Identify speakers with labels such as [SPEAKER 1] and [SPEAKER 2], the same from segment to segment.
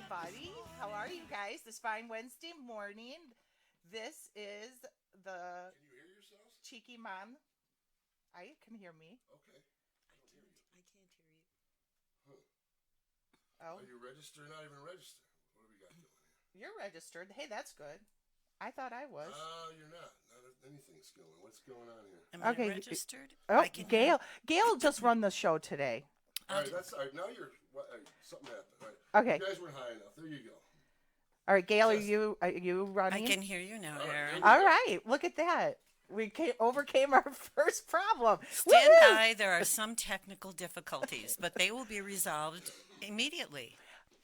[SPEAKER 1] everybody. How are you guys this fine Wednesday morning? This is the
[SPEAKER 2] Can you hear yourselves?
[SPEAKER 1] Cheeky Mom. I can hear me.
[SPEAKER 2] Okay. I don't hear you.
[SPEAKER 3] I can't hear you.
[SPEAKER 2] Huh.
[SPEAKER 1] Oh,
[SPEAKER 2] Are you registered? Not even registered. What do we got going here?
[SPEAKER 1] you're registered. Hey, that's good. I thought I was.
[SPEAKER 2] You're not. Not anything's going. What's going on here?
[SPEAKER 3] Am I
[SPEAKER 1] Okay.
[SPEAKER 3] registered?
[SPEAKER 1] Oh,
[SPEAKER 3] I can hear.
[SPEAKER 1] Gail just run the show today.
[SPEAKER 2] All
[SPEAKER 3] I'll
[SPEAKER 2] right,
[SPEAKER 3] do,
[SPEAKER 2] that's all right. Now you're what? Something happened. All right,
[SPEAKER 1] Okay.
[SPEAKER 2] you guys weren't high enough. There you go.
[SPEAKER 1] All right, Gail,
[SPEAKER 2] Test.
[SPEAKER 1] are you
[SPEAKER 3] I
[SPEAKER 1] running?
[SPEAKER 3] can hear you now,
[SPEAKER 2] All right,
[SPEAKER 3] Aaron.
[SPEAKER 2] there we
[SPEAKER 1] All
[SPEAKER 2] go.
[SPEAKER 1] right. Look at that. Overcame our first problem.
[SPEAKER 3] Stand
[SPEAKER 1] Woohoo!
[SPEAKER 3] by. There are some technical difficulties, but they will be resolved immediately.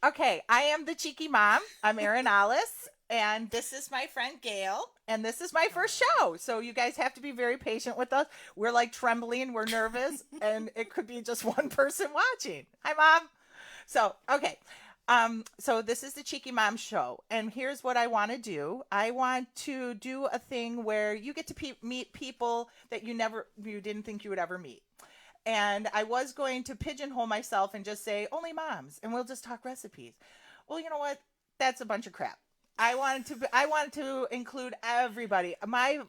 [SPEAKER 1] Okay, I am the cheeky mom. I'm Erin Alice, and this is my friend Gail, and this is my first show. So you guys have to be very patient with us. We're like trembling, we're nervous, and it could be just one person watching. Hi, mom. So okay, so this is the cheeky mom show, and here's what I want to do. I want to do a thing where you get to meet people that you didn't think you would ever meet. And I was going to pigeonhole myself and just say only moms, and we'll just talk recipes. Well, you know what? That's a bunch of crap. I wanted to include everybody. My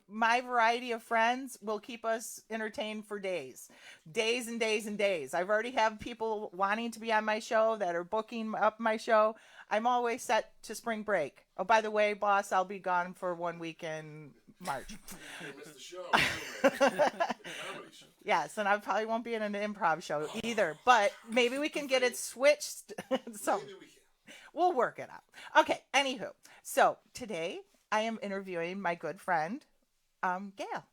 [SPEAKER 1] variety of friends will keep us entertained for days, days and days and days. I've already have people wanting to be on my show that are booking up my show. I'm always set to spring break. Oh, by the way, boss, I'll be gone for 1 week in March.
[SPEAKER 2] You missed the show. The comedy show.
[SPEAKER 1] Yes, and I probably won't be in an improv show either, but maybe we can get it switched. So
[SPEAKER 2] Maybe we can.
[SPEAKER 1] we'll work it out. Okay, anywho. So today I am interviewing my good friend, Gail.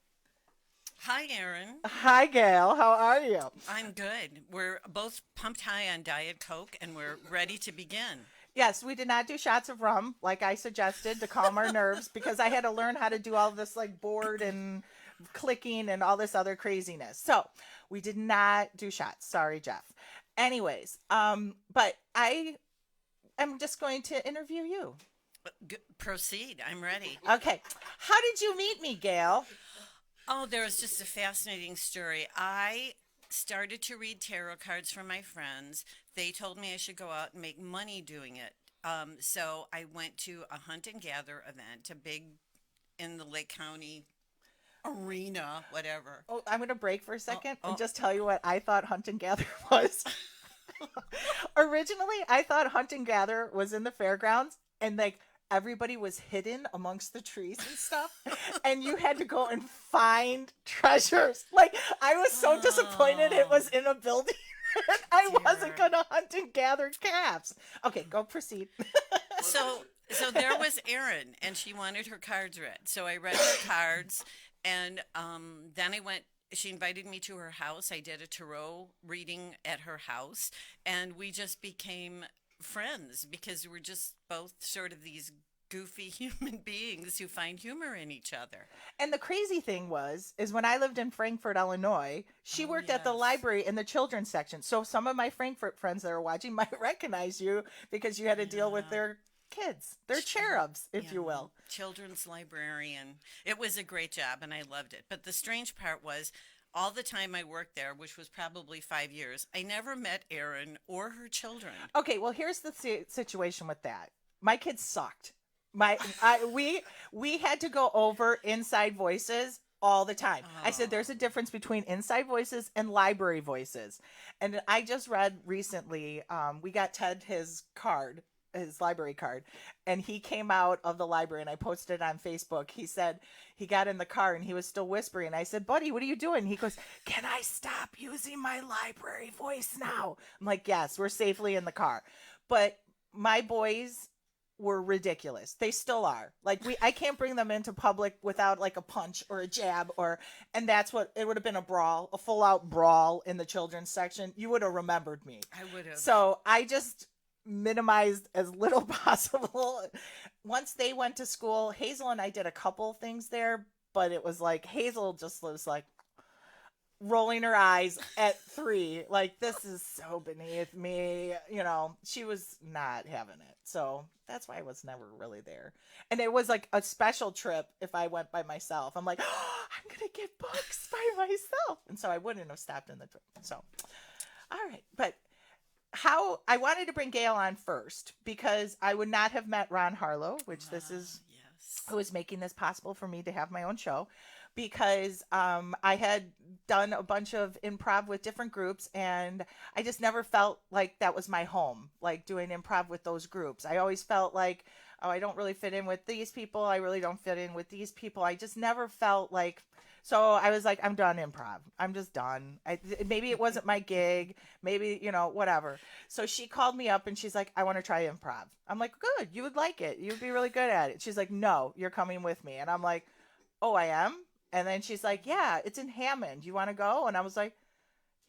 [SPEAKER 3] Hi, Aaron.
[SPEAKER 1] Hi, Gail. How are you?
[SPEAKER 3] I'm good. We're both pumped high on Diet Coke, and we're ready to begin.
[SPEAKER 1] Yes, we did not do shots of rum like I suggested to calm our nerves because I had to learn how to do all this like board and clicking and all this other craziness. So we did not do shots. Sorry, Jeff. Anyways, but I am just going to interview you.
[SPEAKER 3] Proceed. I'm ready.
[SPEAKER 1] Okay. How did you meet me, Gail?
[SPEAKER 3] Oh, there was just a fascinating story. I started to read tarot cards from my friends. They told me I should go out and make money doing it. So I went to a hunt and gather event, a big in the Lake County arena, whatever.
[SPEAKER 1] Oh, I'm going to break for a second
[SPEAKER 3] oh.
[SPEAKER 1] and just tell you what I thought hunt and gather was. Originally, I thought hunt and gather was in the fairgrounds and like everybody was hidden amongst the trees and stuff and you had to go and find treasures. Like I was so disappointed it was in a building. I wasn't
[SPEAKER 3] Dear.
[SPEAKER 1] going to hunt and gather calves. Okay, go proceed.
[SPEAKER 3] So there was Erin, and she wanted her cards read. So I read her cards, and then I went. She invited me to her house. I did a tarot reading at her house, and we just became friends because we're just both sort of these goofy human beings who find humor in each other.
[SPEAKER 1] And the crazy thing is when I lived in Frankfort, Illinois, she
[SPEAKER 3] Oh,
[SPEAKER 1] worked at the
[SPEAKER 3] yes.
[SPEAKER 1] library in the children's section. So some of my Frankfort friends that are watching might recognize you because you had to deal with
[SPEAKER 3] Yeah.
[SPEAKER 1] their kids, their cherubs, if
[SPEAKER 3] Yeah,
[SPEAKER 1] you will.
[SPEAKER 3] children's librarian. It was a great job, and I loved it. But the strange part was, all the time I worked there, which was probably 5 years, I never met Erin or her children.
[SPEAKER 1] Okay, well, here's the situation with that. My kids sucked. We had to go over inside voices all the time. I said
[SPEAKER 3] Oh,
[SPEAKER 1] there's a difference between inside voices and library voices. And I just read recently, we got Ted his library card, and he came out of the library and I posted it on Facebook. He said he got in the car and he was still whispering. I said, "Buddy, what are you doing?" He goes, "Can I stop using my library voice now?" I'm like, "Yes, we're safely in the car." But my boys were ridiculous. They still are. Like I can't bring them into public without like a punch or a jab and that's what it would have been, a brawl, a full out brawl in the children's section. You would have remembered me.
[SPEAKER 3] I would have.
[SPEAKER 1] So I just minimized as little possible. Once they went to school, Hazel and I did a couple things there, but it was like Hazel just was like rolling her eyes at 3 like, this is so beneath me. She was not having it, so that's why I was never really there. And it was like a special trip if I went by myself. I'm like, oh, I'm gonna get books by myself, and so I wouldn't have stopped in the trip. So all right, but how I wanted to bring Gail on first because I would not have met Ron Harlow, which this is
[SPEAKER 3] Yes.
[SPEAKER 1] who is making this possible for me to have my own show, because I had done a bunch of improv with different groups, and I just never felt like that was my home, like doing improv with those groups. I always felt like, oh, I don't really fit in with these people. I really don't fit in with these people. I just never felt like. So I was like, I'm done improv. I'm just done. Maybe it wasn't my gig. Maybe, whatever. So she called me up and she's like, I want to try improv. I'm like, good. You would like it. You'd be really good at it. She's like, no, you're coming with me. And I'm like, oh, I am? And then she's like, yeah, it's in Hammond. You want to go? And I was like,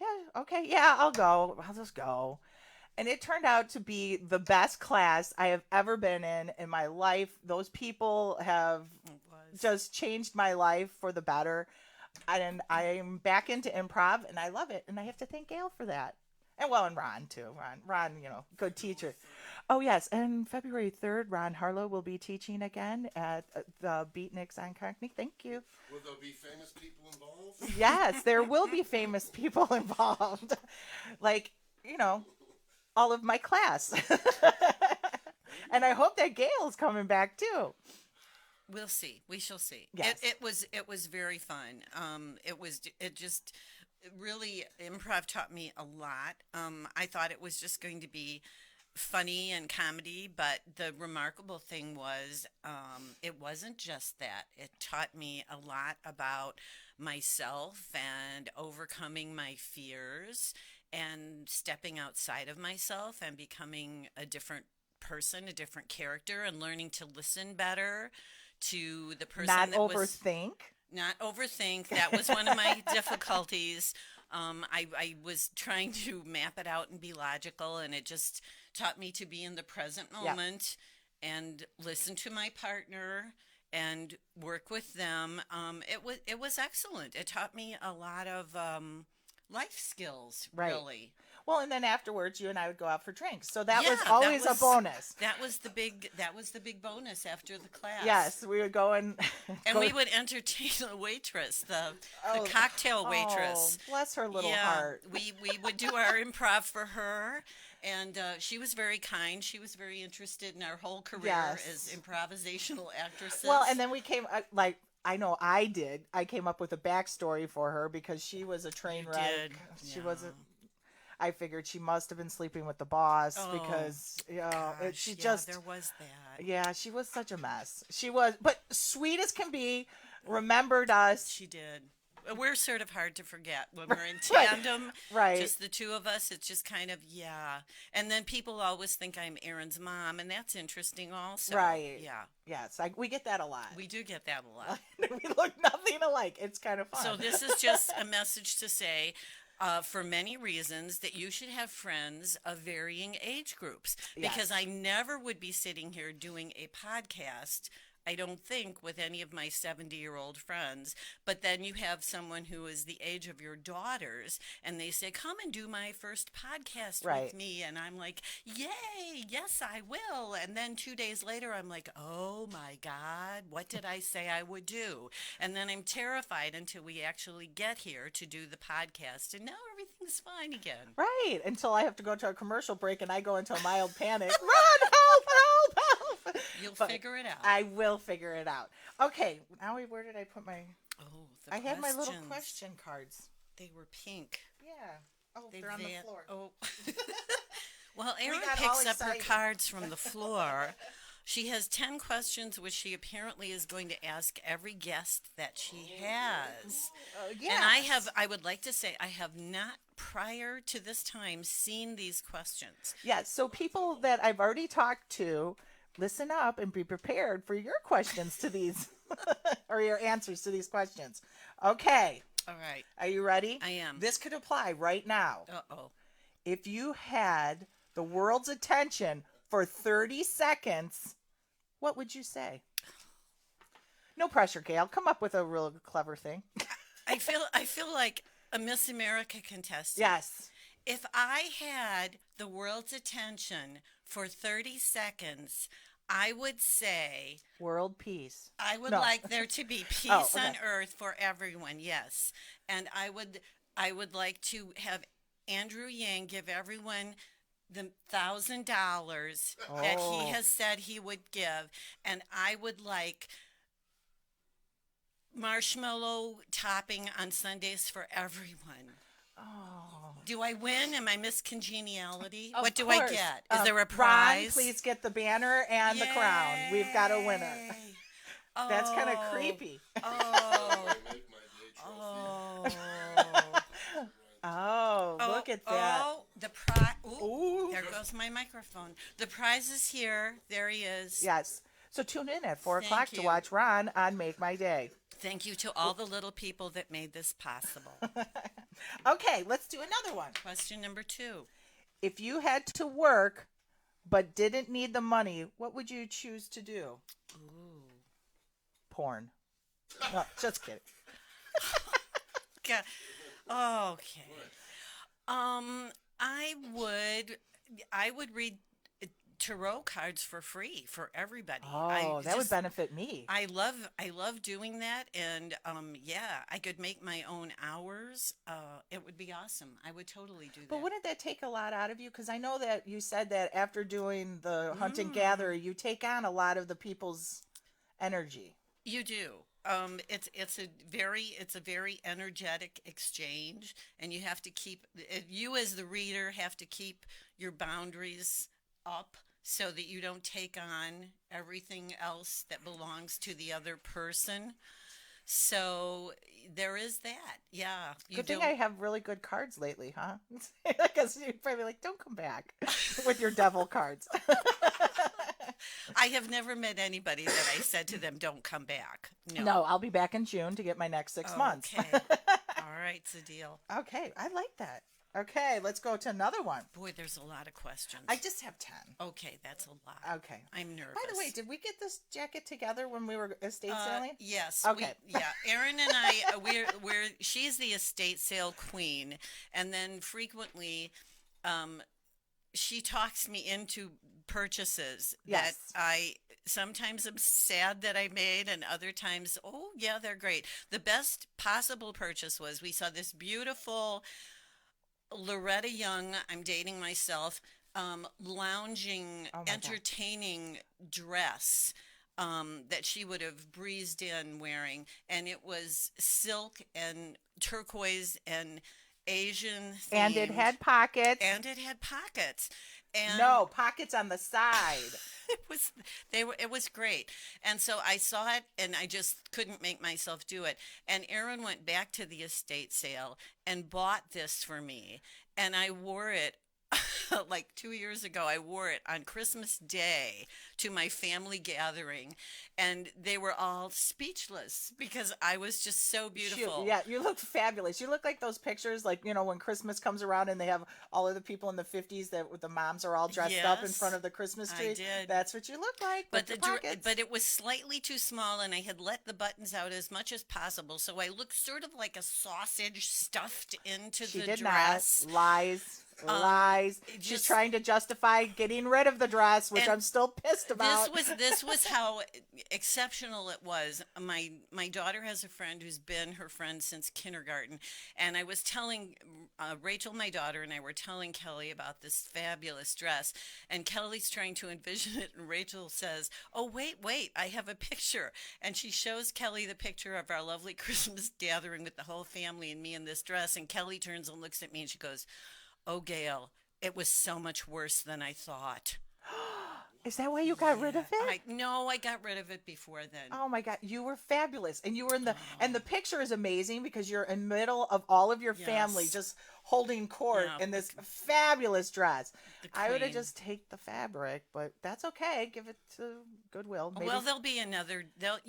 [SPEAKER 1] yeah, okay. Yeah, I'll go. I'll just go. And it turned out to be the best class I have ever been in my life. Those people have
[SPEAKER 3] It was.
[SPEAKER 1] just changed my life for the better. And I'm back into improv and I love it. And I have to thank Gail for that. And Ron too. Ron, good teacher. Oh yes, and February 3rd, Ron Harlow will be teaching again at the Beatniks on Cockney. Thank you.
[SPEAKER 2] Will there be famous people involved?
[SPEAKER 1] Yes, there will be famous people involved. Like, all of my class. And I hope that Gail's coming back too.
[SPEAKER 3] We'll see. We shall see.
[SPEAKER 1] Yes.
[SPEAKER 3] It was very fun. It just really improv taught me a lot. I thought it was just going to be funny and comedy, but the remarkable thing was it wasn't just that. It taught me a lot about myself and overcoming my fears and stepping outside of myself and becoming a different person, a different character, and learning to listen better to the person
[SPEAKER 1] Not
[SPEAKER 3] that was
[SPEAKER 1] overthink.
[SPEAKER 3] not overthink. That was one of my difficulties. I was trying to map it out and be logical, and it just taught me to be in the present
[SPEAKER 1] Yeah.
[SPEAKER 3] moment and listen to my partner and work with them. It was excellent. It taught me a lot of life skills,
[SPEAKER 1] Right.
[SPEAKER 3] really.
[SPEAKER 1] Well, and then afterwards, you and I would go out for drinks. So that
[SPEAKER 3] Yeah,
[SPEAKER 1] was
[SPEAKER 3] that
[SPEAKER 1] always a
[SPEAKER 3] was-
[SPEAKER 1] bonus.
[SPEAKER 3] That was the big bonus after the class.
[SPEAKER 1] Yes, we would go and
[SPEAKER 3] And
[SPEAKER 1] go-
[SPEAKER 3] we would entertain the waitress, the
[SPEAKER 1] Oh,
[SPEAKER 3] cocktail waitress.
[SPEAKER 1] Oh, bless her little
[SPEAKER 3] yeah,
[SPEAKER 1] heart.
[SPEAKER 3] we would do our improv for her, and she was very kind. She was very interested in our whole career
[SPEAKER 1] Yes.
[SPEAKER 3] as improvisational actresses.
[SPEAKER 1] Well, and then we came I know I did. I came up with a backstory for her because she was a train
[SPEAKER 3] You
[SPEAKER 1] wreck.
[SPEAKER 3] did,
[SPEAKER 1] She
[SPEAKER 3] yeah.
[SPEAKER 1] wasn't. I figured she must have been sleeping with the boss
[SPEAKER 3] Oh,
[SPEAKER 1] because
[SPEAKER 3] Gosh,
[SPEAKER 1] she
[SPEAKER 3] yeah,
[SPEAKER 1] just
[SPEAKER 3] there was that.
[SPEAKER 1] yeah, she was such a mess. She was, but sweet as can be. Remembered us.
[SPEAKER 3] She did. We're sort of hard to forget when we're in
[SPEAKER 1] Right,
[SPEAKER 3] tandem.
[SPEAKER 1] right.
[SPEAKER 3] Just the two of us. It's just kind of, yeah. And then people always think I'm Erin's mom, and that's interesting also.
[SPEAKER 1] Right.
[SPEAKER 3] Yeah.
[SPEAKER 1] Yes, we get that a lot.
[SPEAKER 3] We do get that a lot.
[SPEAKER 1] We look nothing alike. It's kind of fun.
[SPEAKER 3] So this is just a message to say, for many reasons, that you should have friends of varying age groups. Because
[SPEAKER 1] Yes.
[SPEAKER 3] I never would be sitting here doing a podcast, I don't think, with any of my 70-year-old friends. But then you have someone who is the age of your daughters, and they say, come and do my first podcast
[SPEAKER 1] Right.
[SPEAKER 3] with me. And I'm like, yay, yes, I will. And then 2 days later, I'm like, oh my God, what did I say I would do? And then I'm terrified until we actually get here to do the podcast. And now everything's fine again.
[SPEAKER 1] Right, until I have to go to a commercial break and I go into a mild panic. Run, help, help, help.
[SPEAKER 3] You'll
[SPEAKER 1] But
[SPEAKER 3] figure it out.
[SPEAKER 1] I will figure it out. Okay, now where did I put my...
[SPEAKER 3] oh, the
[SPEAKER 1] I had my little
[SPEAKER 3] questions.
[SPEAKER 1] question cards.
[SPEAKER 3] They were pink.
[SPEAKER 1] Yeah. Oh, they're on the floor.
[SPEAKER 3] Oh. Well, Erin
[SPEAKER 1] got all
[SPEAKER 3] picks up her
[SPEAKER 1] excited.
[SPEAKER 3] cards from the floor. She has 10 questions, which she apparently is going to ask every guest that she has.
[SPEAKER 1] Yes.
[SPEAKER 3] And I would like to say, I have not, prior to this time, seen these questions.
[SPEAKER 1] Yes, so people that I've already talked to, listen up and be prepared for your questions to these, or your answers to these questions. Okay,
[SPEAKER 3] All right.
[SPEAKER 1] are you ready?
[SPEAKER 3] I am.
[SPEAKER 1] This could apply right now.
[SPEAKER 3] Uh-oh.
[SPEAKER 1] If you had the world's attention for 30 seconds, what would you say? No pressure, Gail. Come up with a real clever thing.
[SPEAKER 3] I feel like a Miss America contestant.
[SPEAKER 1] Yes.
[SPEAKER 3] If I had the world's attention for 30 seconds, I would say
[SPEAKER 1] World peace.
[SPEAKER 3] I would
[SPEAKER 1] No.
[SPEAKER 3] like there to be peace
[SPEAKER 1] Oh, okay.
[SPEAKER 3] on earth for everyone. Yes. And I would like to have Andrew Yang give everyone the $1,000 that
[SPEAKER 1] Oh.
[SPEAKER 3] he has said he would give, and I would like marshmallow topping on Sundays for everyone.
[SPEAKER 1] Oh.
[SPEAKER 3] Do I win? Am I Miss Congeniality?
[SPEAKER 1] Of
[SPEAKER 3] What do I
[SPEAKER 1] course.
[SPEAKER 3] get? Is there a
[SPEAKER 1] Ron,
[SPEAKER 3] prize?
[SPEAKER 1] please get the banner and the crown. We've got a winner.
[SPEAKER 3] Yay.
[SPEAKER 1] That's kind of
[SPEAKER 3] Oh.
[SPEAKER 1] creepy.
[SPEAKER 3] Oh.
[SPEAKER 2] I make my day trophy.
[SPEAKER 3] Oh.
[SPEAKER 1] Oh, look at that.
[SPEAKER 3] Oh, the prize.
[SPEAKER 1] Ooh.
[SPEAKER 3] There goes my microphone. The prize is here. There he is.
[SPEAKER 1] Yes. So tune in at 4
[SPEAKER 3] Thank
[SPEAKER 1] o'clock to
[SPEAKER 3] you.
[SPEAKER 1] watch Ron on Make My Day.
[SPEAKER 3] Thank you to all the little people that made this possible.
[SPEAKER 1] Okay, let's do another one.
[SPEAKER 3] Question number 2.
[SPEAKER 1] If you had to work but didn't need the money, what would you choose to do?
[SPEAKER 3] Ooh.
[SPEAKER 1] Porn. No, just kidding.
[SPEAKER 3] Okay. Okay. I would read tarot cards for free for everybody.
[SPEAKER 1] Oh, that would benefit me.
[SPEAKER 3] I love doing that, and yeah, I could make my own hours. It would be awesome. I would totally do that.
[SPEAKER 1] But wouldn't that take a lot out of you? Because I know that you said that after doing the hunt and gather, you take on a lot of the people's energy.
[SPEAKER 3] You do. It's a very energetic exchange, and you have to keep you as the reader have to keep your boundaries up so that you don't take on everything else that belongs to the other person. So there is that. Yeah.
[SPEAKER 1] Good thing I have really good cards lately, huh? Because you're probably like, don't come back with your devil cards.
[SPEAKER 3] I have never met anybody that I said to them, "Don't come back."
[SPEAKER 1] No, I'll be back in June to get my next 6 months.
[SPEAKER 3] Okay. All right, it's a deal.
[SPEAKER 1] Okay, I like that. Okay, let's go to another one.
[SPEAKER 3] Boy, there's a lot of questions.
[SPEAKER 1] I just have 10.
[SPEAKER 3] Okay, that's a lot.
[SPEAKER 1] Okay.
[SPEAKER 3] I'm nervous.
[SPEAKER 1] By the way, did we get this jacket together when we were estate sailing?
[SPEAKER 3] Yes.
[SPEAKER 1] Okay.
[SPEAKER 3] Erin and I, she's the estate sale queen, and then frequently, she talks me into purchases
[SPEAKER 1] Yes.
[SPEAKER 3] that I sometimes am sad that I made, and other times, oh yeah, they're great. The best possible purchase was we saw this beautiful Loretta Young, I'm dating myself, lounging,
[SPEAKER 1] Oh my God.
[SPEAKER 3] entertaining dress that she would have breezed in wearing. And it was silk and turquoise and Asian themed.
[SPEAKER 1] And it had pockets.
[SPEAKER 3] And it had pockets. And
[SPEAKER 1] No, pockets on the side.
[SPEAKER 3] it was great. And so I saw it and I just couldn't make myself do it. And Erin went back to the estate sale and bought this for me, and I wore it like 2 years ago. I wore it on Christmas Day to my family gathering, and they were all speechless because I was just so beautiful.
[SPEAKER 1] Shoot, yeah, you look fabulous. You look like those pictures, like, you know, when Christmas comes around and they have all of the people in the 50s that with the moms are all dressed up in
[SPEAKER 3] Yes,
[SPEAKER 1] front of the Christmas
[SPEAKER 3] I
[SPEAKER 1] tree.
[SPEAKER 3] did.
[SPEAKER 1] That's what you look like.
[SPEAKER 3] But
[SPEAKER 1] with the pockets.
[SPEAKER 3] but it was slightly too small, and I had let the buttons out as much as possible, so I looked sort of like a sausage stuffed into
[SPEAKER 1] She
[SPEAKER 3] the
[SPEAKER 1] did
[SPEAKER 3] dress.
[SPEAKER 1] not. Lies. Lies.
[SPEAKER 3] it
[SPEAKER 1] She's
[SPEAKER 3] just-
[SPEAKER 1] trying to justify getting rid of the dress, which
[SPEAKER 3] And
[SPEAKER 1] I'm still pissed about.
[SPEAKER 3] This was how exceptional it was. My daughter has a friend who's been her friend since kindergarten, and I was telling Rachel, my daughter, and I were telling Kelly about this fabulous dress, and Kelly's trying to envision it, and Rachel says, "Oh, wait, I have a picture," and she shows Kelly the picture of our lovely Christmas gathering with the whole family and me in this dress, and Kelly turns and looks at me and she goes, "Oh, Gail, it was so much worse than I thought."
[SPEAKER 1] Is that why you got rid of it?
[SPEAKER 3] No, I got rid of it before then.
[SPEAKER 1] Oh my God, you were fabulous, and you were in the and the picture is amazing because you're in the middle of all of your family
[SPEAKER 3] Yes.
[SPEAKER 1] just holding court
[SPEAKER 3] Yeah,
[SPEAKER 1] in this fabulous dress.
[SPEAKER 3] the
[SPEAKER 1] I would have
[SPEAKER 3] queen.
[SPEAKER 1] just take the fabric, but that's okay. Give it to Goodwill. Maybe.
[SPEAKER 3] Well, there'll be another. There'll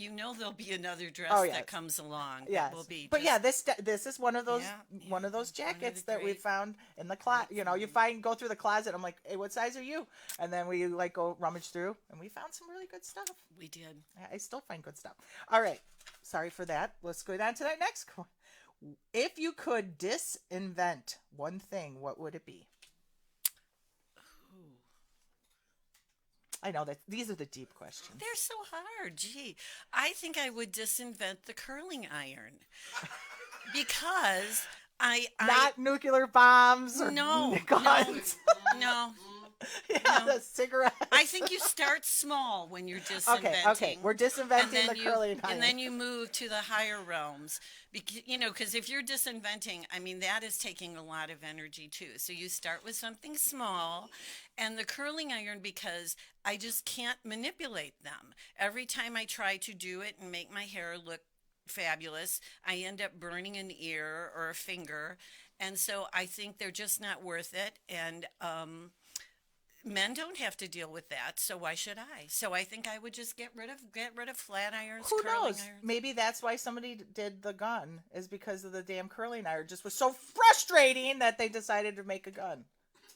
[SPEAKER 3] be another dress
[SPEAKER 1] Oh, yes.
[SPEAKER 3] that comes along.
[SPEAKER 1] Yes,
[SPEAKER 3] That will be.
[SPEAKER 1] but
[SPEAKER 3] just-
[SPEAKER 1] yeah, this is one of those
[SPEAKER 3] Yeah,
[SPEAKER 1] one of those
[SPEAKER 3] one of the
[SPEAKER 1] jackets that we
[SPEAKER 3] great-
[SPEAKER 1] found in the closet. You know, you go through the closet. I'm like, hey, what size are you? And then we like go rummage through, and we found some really good stuff.
[SPEAKER 3] we did.
[SPEAKER 1] I still find good stuff. All right, sorry for that. Let's go down to that next one. If you could disinvent one thing, what would it be?
[SPEAKER 3] Ooh.
[SPEAKER 1] I know that these are the deep questions.
[SPEAKER 3] They're so hard. Gee, I think I would disinvent the curling iron because I
[SPEAKER 1] Not nuclear bombs or
[SPEAKER 3] no
[SPEAKER 1] guns.
[SPEAKER 3] no
[SPEAKER 1] Yeah, the cigarette.
[SPEAKER 3] I think you start small when you're disinventing.
[SPEAKER 1] Okay. We're disinventing the curling iron.
[SPEAKER 3] And then you move to the higher realms. Because if you're disinventing, I mean, that is taking a lot of energy too. So you start with something small, and the curling iron, because I just can't manipulate them. Every time I try to do it and make my hair look fabulous, I end up burning an ear or a finger. And so I think they're just not worth it. And men don't have to deal with that, so why should I? So I think I would just get rid of flat irons.
[SPEAKER 1] Who
[SPEAKER 3] curling
[SPEAKER 1] knows?
[SPEAKER 3] irons.
[SPEAKER 1] Maybe that's why somebody did the gun, is because of the damn curling iron. Just was so frustrating that they decided to make a gun.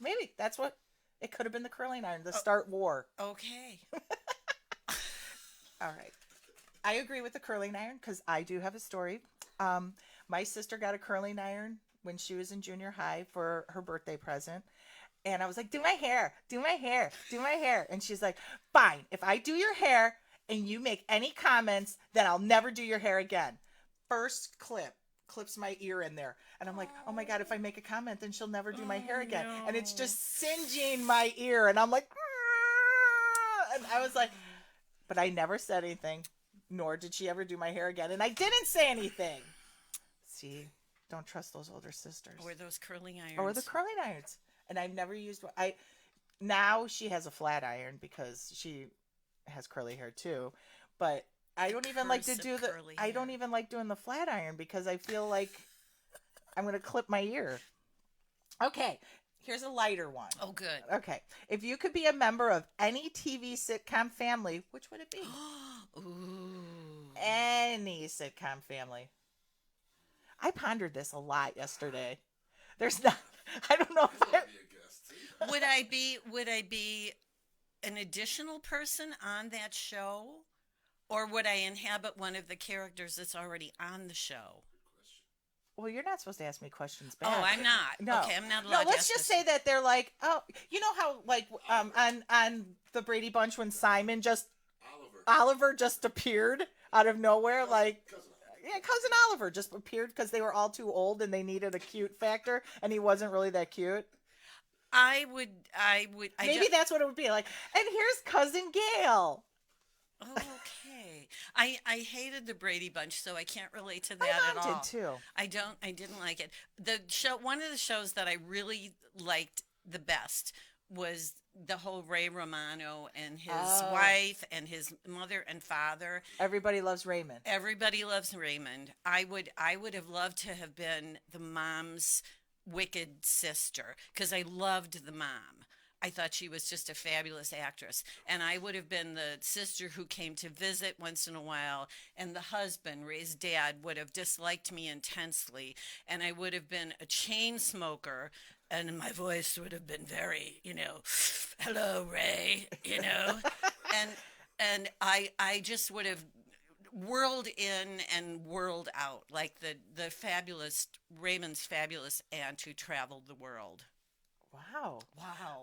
[SPEAKER 1] Maybe that's what it could have been, the curling iron, the start war.
[SPEAKER 3] Okay.
[SPEAKER 1] All right. I agree with the curling iron because I do have a story. My sister got a curling iron when she was in junior high for her birthday present. And I was like, do my hair, do my hair, do my hair. And she's like, fine, if I do your hair and you make any comments, then I'll never do your hair again. First clips my ear in there. And I'm like, oh my God, if I make a comment, then she'll never do my hair again.
[SPEAKER 3] No.
[SPEAKER 1] And it's just singeing my ear. And I'm like, and I was like, but I never said anything, nor did she ever do my hair again. And I didn't say anything. See, don't trust those older sisters.
[SPEAKER 3] Or those curling irons.
[SPEAKER 1] Or the curling irons. And I've never used one. Now she has a flat iron because she has curly hair too. But I don't even like to do I don't even like doing the flat iron because I feel like I'm going to clip my ear. Okay. Here's a lighter one.
[SPEAKER 3] Oh, good.
[SPEAKER 1] Okay. If you could be a member of any TV sitcom family, which would it be?
[SPEAKER 3] Ooh.
[SPEAKER 1] Any sitcom family. I pondered this a lot yesterday. There's not, I don't know if
[SPEAKER 2] I'd be a guest too.
[SPEAKER 3] Would I be an additional person on that show? Or would I inhabit one of the characters that's already on the show?
[SPEAKER 1] well, you're not supposed to ask me questions back.
[SPEAKER 3] Oh, I'm not.
[SPEAKER 1] No.
[SPEAKER 3] Okay, I'm not allowed to
[SPEAKER 1] No, let's
[SPEAKER 3] ask
[SPEAKER 1] just
[SPEAKER 3] this.
[SPEAKER 1] say that they're like, oh, you know how like on the Brady Bunch when Simon just Oliver just appeared out of nowhere, like yeah, cousin Oliver just appeared because they were all too old and they needed a cute factor, and he wasn't really that cute.
[SPEAKER 3] I would.
[SPEAKER 1] Maybe that's what it would be like. And here's cousin Gail.
[SPEAKER 3] Okay. I hated the Brady Bunch, so I can't relate to that
[SPEAKER 1] My
[SPEAKER 3] at
[SPEAKER 1] mom
[SPEAKER 3] all.
[SPEAKER 1] did too.
[SPEAKER 3] I didn't like it. The show, one of the shows that I really liked the best was the whole Ray Romano and his wife and his mother and father.
[SPEAKER 1] Everybody loves Raymond.
[SPEAKER 3] Everybody loves Raymond. I would have loved to have been the mom's wicked sister because I loved the mom. I thought she was just a fabulous actress. And I would have been the sister who came to visit once in a while. And the husband, Ray's dad, would have disliked me intensely. And I would have been a chain smoker. And my voice would have been very, hello, Ray, and I just would have whirled in and whirled out like the fabulous, Raymond's fabulous aunt who traveled the world.
[SPEAKER 1] Wow.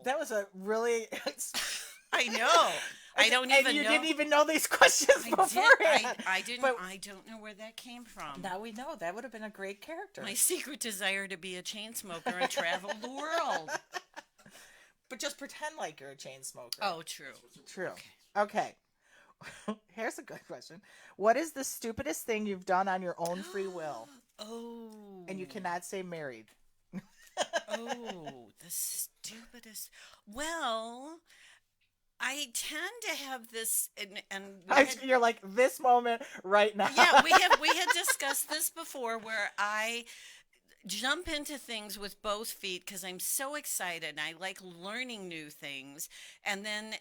[SPEAKER 3] That
[SPEAKER 1] was a really.
[SPEAKER 3] I know. I don't even
[SPEAKER 1] and you
[SPEAKER 3] know.
[SPEAKER 1] didn't even know these questions beforehand.
[SPEAKER 3] I didn't.
[SPEAKER 1] But
[SPEAKER 3] I don't know where that came from.
[SPEAKER 1] now we know. That would have been a great character.
[SPEAKER 3] My secret desire to be a chain smoker and travel the world.
[SPEAKER 1] But just pretend like you're a chain smoker.
[SPEAKER 3] Oh, true.
[SPEAKER 1] True. Okay. Here's a good question. What is the stupidest thing you've done on your own free will?
[SPEAKER 3] Oh.
[SPEAKER 1] And you cannot say married.
[SPEAKER 3] Oh, the stupidest. Well, I tend to have this,
[SPEAKER 1] You're like this moment right now.
[SPEAKER 3] yeah, we had discussed this before, where I jump into things with both feet because I'm so excited and I like learning new things, and then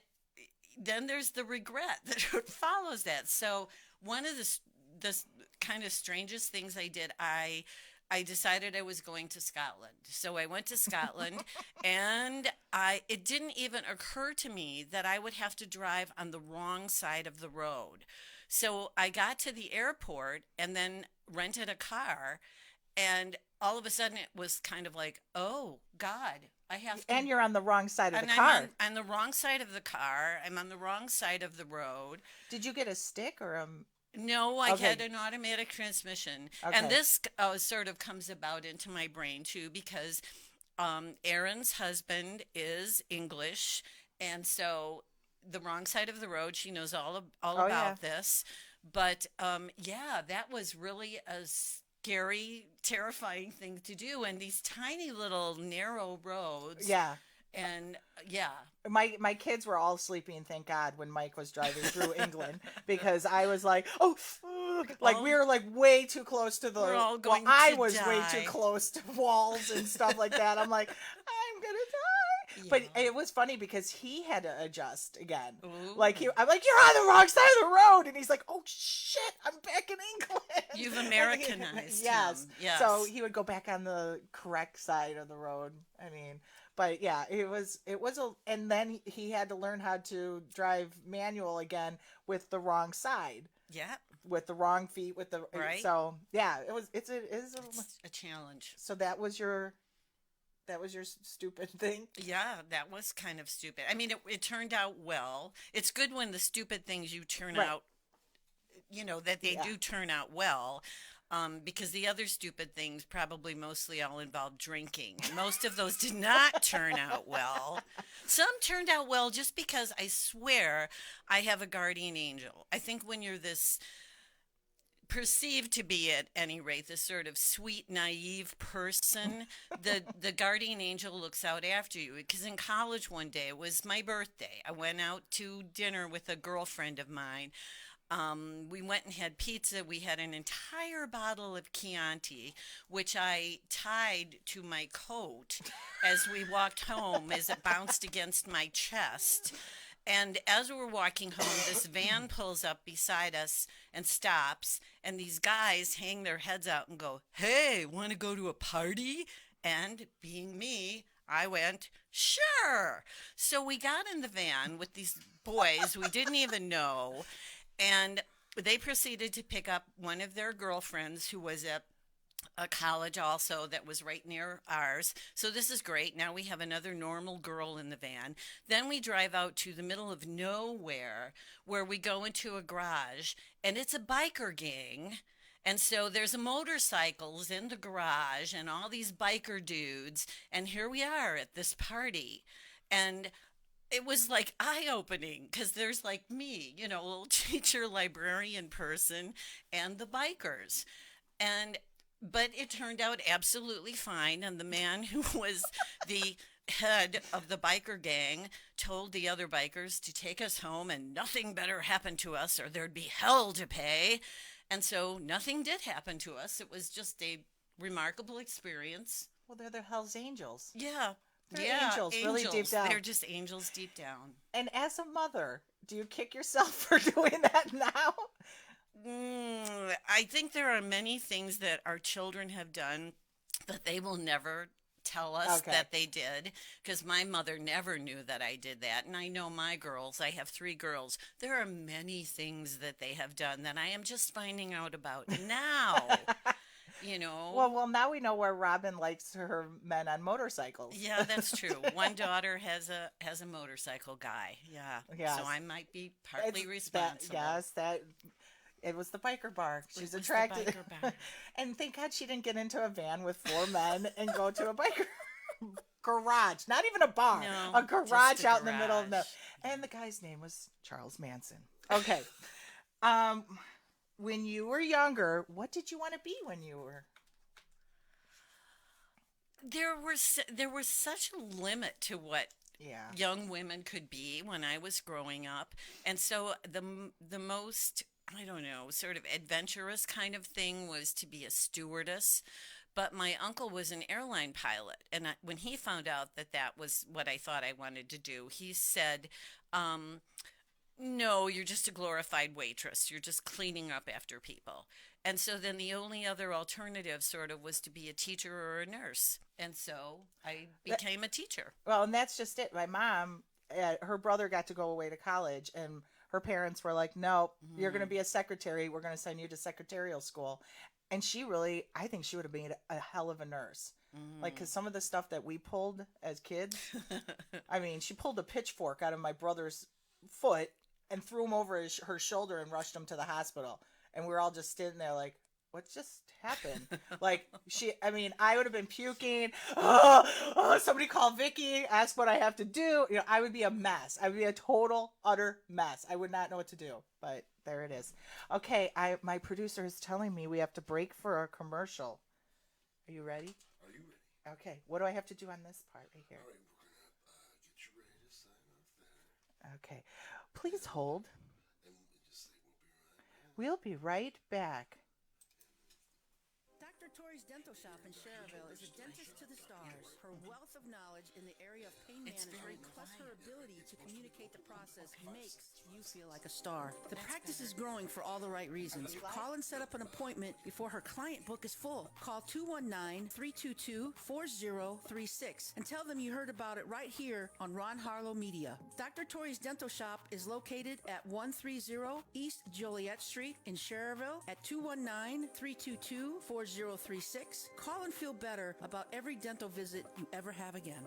[SPEAKER 3] there's the regret that follows that. So one of the kind of strangest things I did, I decided I was going to Scotland. So I went to Scotland and it didn't even occur to me that I would have to drive on the wrong side of the road. So I got to the airport and then rented a car, and all of a sudden it was kind of like, oh God, I have to.
[SPEAKER 1] And you're on the wrong side of the
[SPEAKER 3] car.
[SPEAKER 1] car.
[SPEAKER 3] I'm on the wrong side of the car. I'm on the wrong side of the road.
[SPEAKER 1] Did you get a stick or a...
[SPEAKER 3] No, I
[SPEAKER 1] Okay.
[SPEAKER 3] had an automatic transmission.
[SPEAKER 1] Okay.
[SPEAKER 3] And this sort of comes about into my brain, too, because Aaron's husband is English, and so the wrong side of the road. She knows all
[SPEAKER 1] Oh, yeah.
[SPEAKER 3] about this, but yeah, that was really a scary, terrifying thing to do, and these tiny little narrow roads.
[SPEAKER 1] Yeah.
[SPEAKER 3] And yeah,
[SPEAKER 1] My kids were all sleeping, thank God, when Mike was driving through England, because I was like, oh, like we were like way too close to the.
[SPEAKER 3] We're all going
[SPEAKER 1] I
[SPEAKER 3] to
[SPEAKER 1] was way
[SPEAKER 3] die.
[SPEAKER 1] too close to walls and stuff like that. I'm like, I'm gonna die. But
[SPEAKER 3] Yeah.
[SPEAKER 1] it was funny because he had to adjust again.
[SPEAKER 3] Ooh.
[SPEAKER 1] Like I'm like, you're on the wrong side of the road, and he's like, oh shit, I'm back in England.
[SPEAKER 3] You've
[SPEAKER 1] And
[SPEAKER 3] Americanized
[SPEAKER 1] yes.
[SPEAKER 3] him. Yes.
[SPEAKER 1] So he would go back on the correct side of the road. I mean. But yeah, it was and then he had to learn how to drive manual again with the wrong side,
[SPEAKER 3] Yeah,
[SPEAKER 1] with the wrong feet, with the
[SPEAKER 3] Right.
[SPEAKER 1] So yeah, it's
[SPEAKER 3] it's a challenge.
[SPEAKER 1] so that was your stupid thing.
[SPEAKER 3] Yeah, that was kind of stupid. I mean, it turned out well. It's good when the stupid things you turn
[SPEAKER 1] Right.
[SPEAKER 3] out, that they
[SPEAKER 1] Yeah.
[SPEAKER 3] do turn out well. Because the other stupid things probably mostly all involved drinking. Most of those did not turn out well. Some turned out well just because I swear I have a guardian angel. I think when you're this perceived to be, at any rate, this sort of sweet, naive person, the guardian angel looks out after you. Because in college one day, it was my birthday. I went out to dinner with a girlfriend of mine. We went and had pizza. We had an entire bottle of Chianti, which I tied to my coat as we walked home as it bounced against my chest. And as we were walking home, this van pulls up beside us and stops. And these guys hang their heads out and go, "Hey, want to go to a party?" And being me, I went, "Sure." So we got in the van with these boys we didn't even know. And they proceeded to pick up one of their girlfriends who was at a college also that was right near ours. So this is great. Now we have another normal girl in the van. Then we drive out to the middle of nowhere where we go into a garage, and it's a biker gang. And so there's motorcycles in the garage and all these biker dudes. And here we are at this party. And it was like eye-opening because there's like me, a little teacher librarian person, and the bikers. But it turned out absolutely fine. And the man who was the head of the biker gang told the other bikers to take us home and nothing better happened to us or there'd be hell to pay. And so nothing did happen to us. It was just a remarkable experience.
[SPEAKER 1] Well, they're the Hell's Angels.
[SPEAKER 3] Yeah.
[SPEAKER 1] They're angels, really deep down.
[SPEAKER 3] They're just angels deep down.
[SPEAKER 1] And as a mother, do you kick yourself for doing that now?
[SPEAKER 3] I think there are many things that our children have done that they will never tell us that they did, because my mother never knew that I did that. And I know my girls, I have 3 girls. There are many things that they have done that I am just finding out about now.
[SPEAKER 1] Well, now we know where Robin likes her men on motorcycles.
[SPEAKER 3] Yeah, that's true. One daughter has a motorcycle guy. Yeah.
[SPEAKER 1] Yes.
[SPEAKER 3] So I might be partly responsible.
[SPEAKER 1] It was the biker bar. She's
[SPEAKER 3] It was the
[SPEAKER 1] attracted.
[SPEAKER 3] biker bar.
[SPEAKER 1] And thank God she didn't get into a van with 4 men and go to a biker garage. Not even a bar.
[SPEAKER 3] No,
[SPEAKER 1] a garage
[SPEAKER 3] just a
[SPEAKER 1] out in the middle of the.
[SPEAKER 3] garage.
[SPEAKER 1] And the guy's name was Charles Manson. Okay. When you were younger, what did you want to be when you were?
[SPEAKER 3] There was such a limit to what
[SPEAKER 1] Yeah.
[SPEAKER 3] young women could be when I was growing up, and so the most, I don't know, sort of adventurous kind of thing was to be a stewardess. But my uncle was an airline pilot, and when he found out that was what I thought I wanted to do, he said, "No, you're just a glorified waitress. You're just cleaning up after people." And so then the only other alternative sort of was to be a teacher or a nurse. And so I became a teacher.
[SPEAKER 1] Well, and that's just it. My mom, her brother got to go away to college, and her parents were like, "No, you're going to be a secretary. We're going to send you to secretarial school." And I think she would have been a hell of a nurse. Like, because some of the stuff that we pulled as kids, I mean, she pulled a pitchfork out of my brother's foot and threw him over her shoulder and rushed him to the hospital. And we were all just sitting there like, what just happened? Like I would have been puking. Somebody call Vicky, ask what I have to do. I would be a mess. I would be a total, utter mess. I would not know what to do, but there it is. Okay, my producer is telling me we have to break for our commercial. Are you ready?
[SPEAKER 2] Are you ready?
[SPEAKER 1] Okay, what do I have to do on this part right here?
[SPEAKER 2] All right, we're gonna get you ready to sign off there.
[SPEAKER 1] Okay, please hold.
[SPEAKER 2] And just say we'll be right back.
[SPEAKER 1] We'll be right back.
[SPEAKER 4] Dr. Tori's Dental Shop in Cherville is a dentist to the stars. Her wealth of knowledge in the area of pain management, plus her ability to communicate the process, makes you feel like a star. The practice is growing for all the right reasons. Call and set up an appointment before her client book is full. Call 219-322-4036 and tell them you heard about it right here on Ron Harlow Media. Dr. Tori's Dental Shop is located at 130 East Joliet Street in Cherville at 219-322-4036. Call and feel better about every dental visit you ever have again.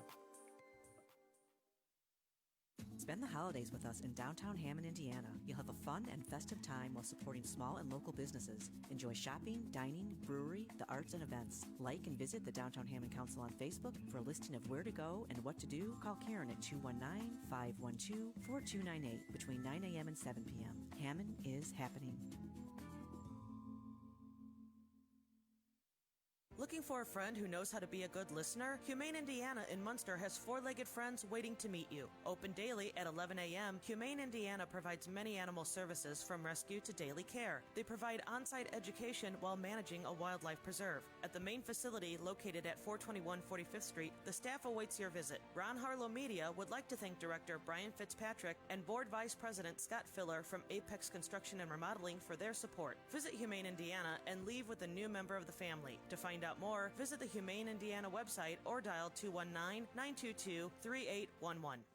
[SPEAKER 5] Spend the holidays with us in downtown Hammond, Indiana. You'll have a fun and festive time while supporting small and local businesses. Enjoy shopping, dining, brewery, the arts, and events. Like and visit the Downtown Hammond Council on Facebook for a listing of where to go and what to do. Call Karen at 219-512-4298 between 9 a.m. and 7 p.m. Hammond is happening.
[SPEAKER 6] Looking for a friend who knows how to be a good listener? Humane Indiana in Munster has four-legged friends waiting to meet you. Open daily at 11 a.m., Humane Indiana provides many animal services from rescue to daily care. They provide on-site education while managing a wildlife preserve. At the main facility located at 421 45th Street, the staff awaits your visit. Ron Harlow Media would like to thank Director Brian Fitzpatrick and Board Vice President Scott Filler from Apex Construction and Remodeling for their support. Visit Humane Indiana and leave with a new member of the family. To find out more, visit the Humane Indiana website or dial 219-922-3811.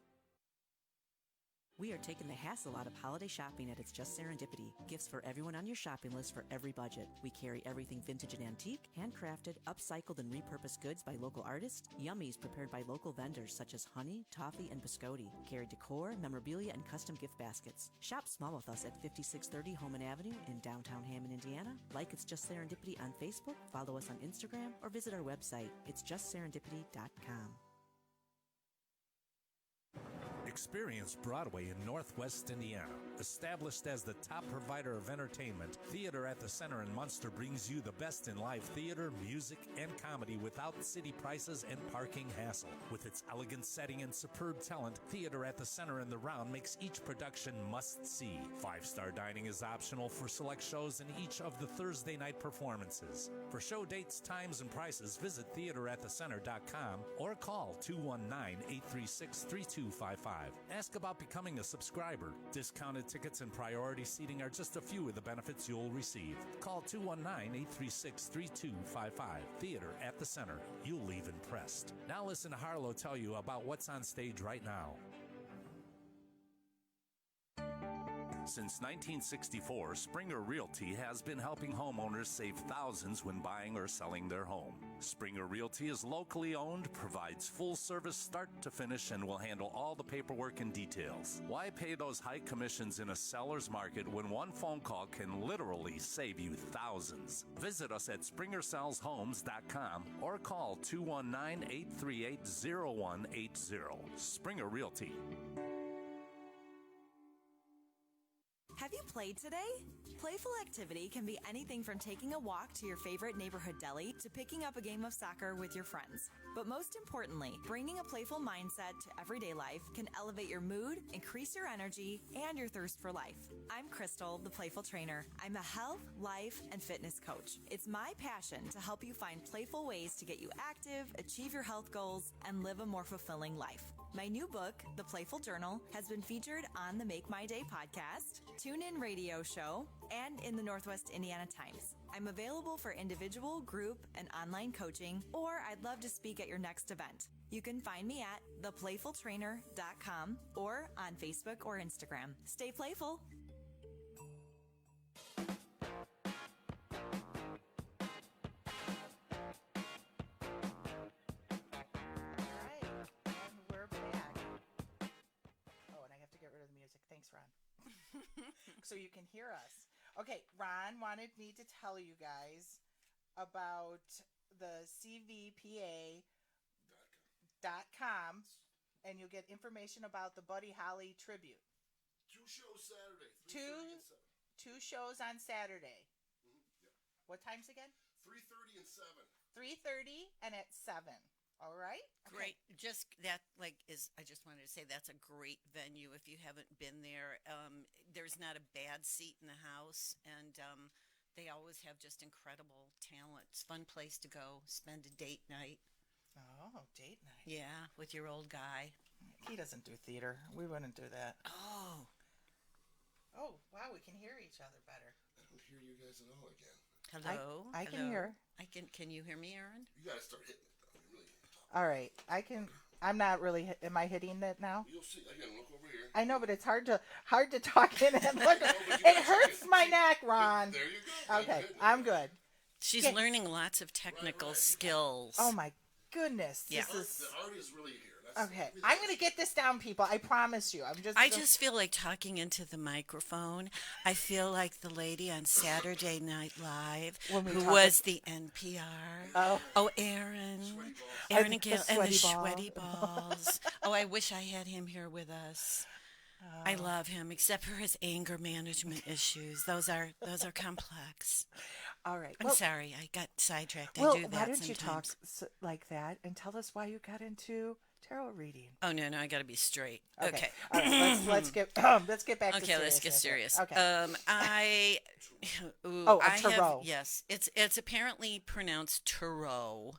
[SPEAKER 5] We are taking the hassle out of holiday shopping at It's Just Serendipity. Gifts for everyone on your shopping list for every budget. We carry everything vintage and antique, handcrafted, upcycled, and repurposed goods by local artists, yummies prepared by local vendors such as honey, toffee, and biscotti. Carry decor, memorabilia, and custom gift baskets. Shop small with us at 5630 Homan Avenue in downtown Hammond, Indiana. Like It's Just Serendipity on Facebook, follow us on Instagram, or visit our website, itsjustserendipity.com.
[SPEAKER 7] Experience Broadway in Northwest Indiana. Established as the top provider of entertainment, Theater at the Center in Munster brings you the best in live theater, music, and comedy without city prices and parking hassle. With its elegant setting and superb talent, Theater at the Center in the Round makes each production must-see. 5-star dining is optional for select shows in each of the Thursday night performances. For show dates, times, and prices, visit theateratthecenter.com or call 219-836-3255. Ask about becoming a subscriber. Discounted tickets and priority seating are just a few of the benefits you'll receive. Call 219-836-3255. Theater at the Center. You'll leave impressed. Now listen to Harlow tell you about what's on stage right now. Since 1964, Springer Realty has been helping homeowners save thousands when buying or selling their home. Springer Realty is locally owned, provides full service start to finish, and will handle all the paperwork and details. Why pay those high commissions in a seller's market when one phone call can literally save you thousands? Visit us at SpringerSellsHomes.com or call 219-838-0180. Springer Realty.
[SPEAKER 8] Have you played today? Playful activity can be anything from taking a walk to your favorite neighborhood deli to picking up a game of soccer with your friends. But most importantly, bringing a playful mindset to everyday life can elevate your mood, increase your energy, and your thirst for life. I'm Crystal, the Playful Trainer. I'm a health, life, and fitness coach. It's my passion to help you find playful ways to get you active, achieve your health goals, and live a more fulfilling life. My new book, The Playful Journal, has been featured on the Make My Day podcast, TuneIn radio show, and in the Northwest Indiana Times. I'm available for individual, group, and online coaching, or I'd love to speak at your next event. You can find me at theplayfultrainer.com or on Facebook or Instagram. Stay playful.
[SPEAKER 1] So you can hear us. Okay, Ron wanted me to tell you guys about the CVPA.com, and you'll get information about the Buddy Holly tribute.
[SPEAKER 2] 2 shows Saturday, 3:30
[SPEAKER 1] Two
[SPEAKER 2] and 7.
[SPEAKER 1] two shows on Saturday.
[SPEAKER 2] Yeah.
[SPEAKER 1] What times again?
[SPEAKER 2] 3:30 and 7.
[SPEAKER 1] 3:30 and at 7. All right?
[SPEAKER 3] Great. Just that, I just wanted to say that's a great venue if you haven't been there. There's not a bad seat in the house, and they always have just incredible talent. It's a fun place to go, spend a date night.
[SPEAKER 1] Oh, date night.
[SPEAKER 3] Yeah, with your old guy.
[SPEAKER 1] He doesn't do theater. We wouldn't do that.
[SPEAKER 3] Oh.
[SPEAKER 1] Oh, wow, we can hear each other better.
[SPEAKER 2] I don't hear you guys at all again.
[SPEAKER 3] Hello.
[SPEAKER 1] I can
[SPEAKER 3] Hello?
[SPEAKER 1] hear.
[SPEAKER 3] Can you hear me, Aaron?
[SPEAKER 2] You gotta start hitting it though. You really
[SPEAKER 1] All right. I'm not really. Am I hitting it now?
[SPEAKER 2] You'll see. Again, look over here.
[SPEAKER 1] I know, but it's hard to talk in and look.
[SPEAKER 2] but you
[SPEAKER 1] It
[SPEAKER 2] gotta
[SPEAKER 1] hurts
[SPEAKER 2] see-
[SPEAKER 1] my
[SPEAKER 2] see-
[SPEAKER 1] neck, Ron.
[SPEAKER 2] There you go.
[SPEAKER 1] Okay,
[SPEAKER 2] Good.
[SPEAKER 1] I'm good.
[SPEAKER 3] She's
[SPEAKER 1] Yeah.
[SPEAKER 3] learning lots of technical
[SPEAKER 2] Right.
[SPEAKER 3] skills.
[SPEAKER 1] Oh my goodness.
[SPEAKER 3] Yeah.
[SPEAKER 1] This is
[SPEAKER 2] The art is really here. That's
[SPEAKER 1] okay.
[SPEAKER 2] everything
[SPEAKER 1] I'm
[SPEAKER 2] else-
[SPEAKER 1] gonna get this down, people. I promise you.
[SPEAKER 3] I just feel like talking into the microphone. I feel like the lady on Saturday Night Live
[SPEAKER 1] When we
[SPEAKER 3] who
[SPEAKER 1] talk
[SPEAKER 3] was the NPR.
[SPEAKER 1] Oh.
[SPEAKER 3] Aaron.
[SPEAKER 2] Sweaty balls.
[SPEAKER 3] Aaron and
[SPEAKER 1] The
[SPEAKER 3] Gail and the
[SPEAKER 1] sweaty ball.
[SPEAKER 3] sweaty balls. Oh, I wish I had him here with us. I love him, except for his anger management issues. Those are complex.
[SPEAKER 1] All right.
[SPEAKER 3] I'm sorry, I got sidetracked.
[SPEAKER 1] Well,
[SPEAKER 3] I do that
[SPEAKER 1] why don't you talk
[SPEAKER 3] sometimes.
[SPEAKER 1] like that and tell us why you got into tarot reading?
[SPEAKER 3] Oh no, I got to be straight. Okay.
[SPEAKER 1] All right. Let's get back.
[SPEAKER 3] Okay,
[SPEAKER 1] to
[SPEAKER 3] let's get
[SPEAKER 1] seriousness
[SPEAKER 3] serious.
[SPEAKER 1] here. Okay.
[SPEAKER 3] Oh,
[SPEAKER 1] a tarot.
[SPEAKER 3] Yes, it's apparently pronounced tarot,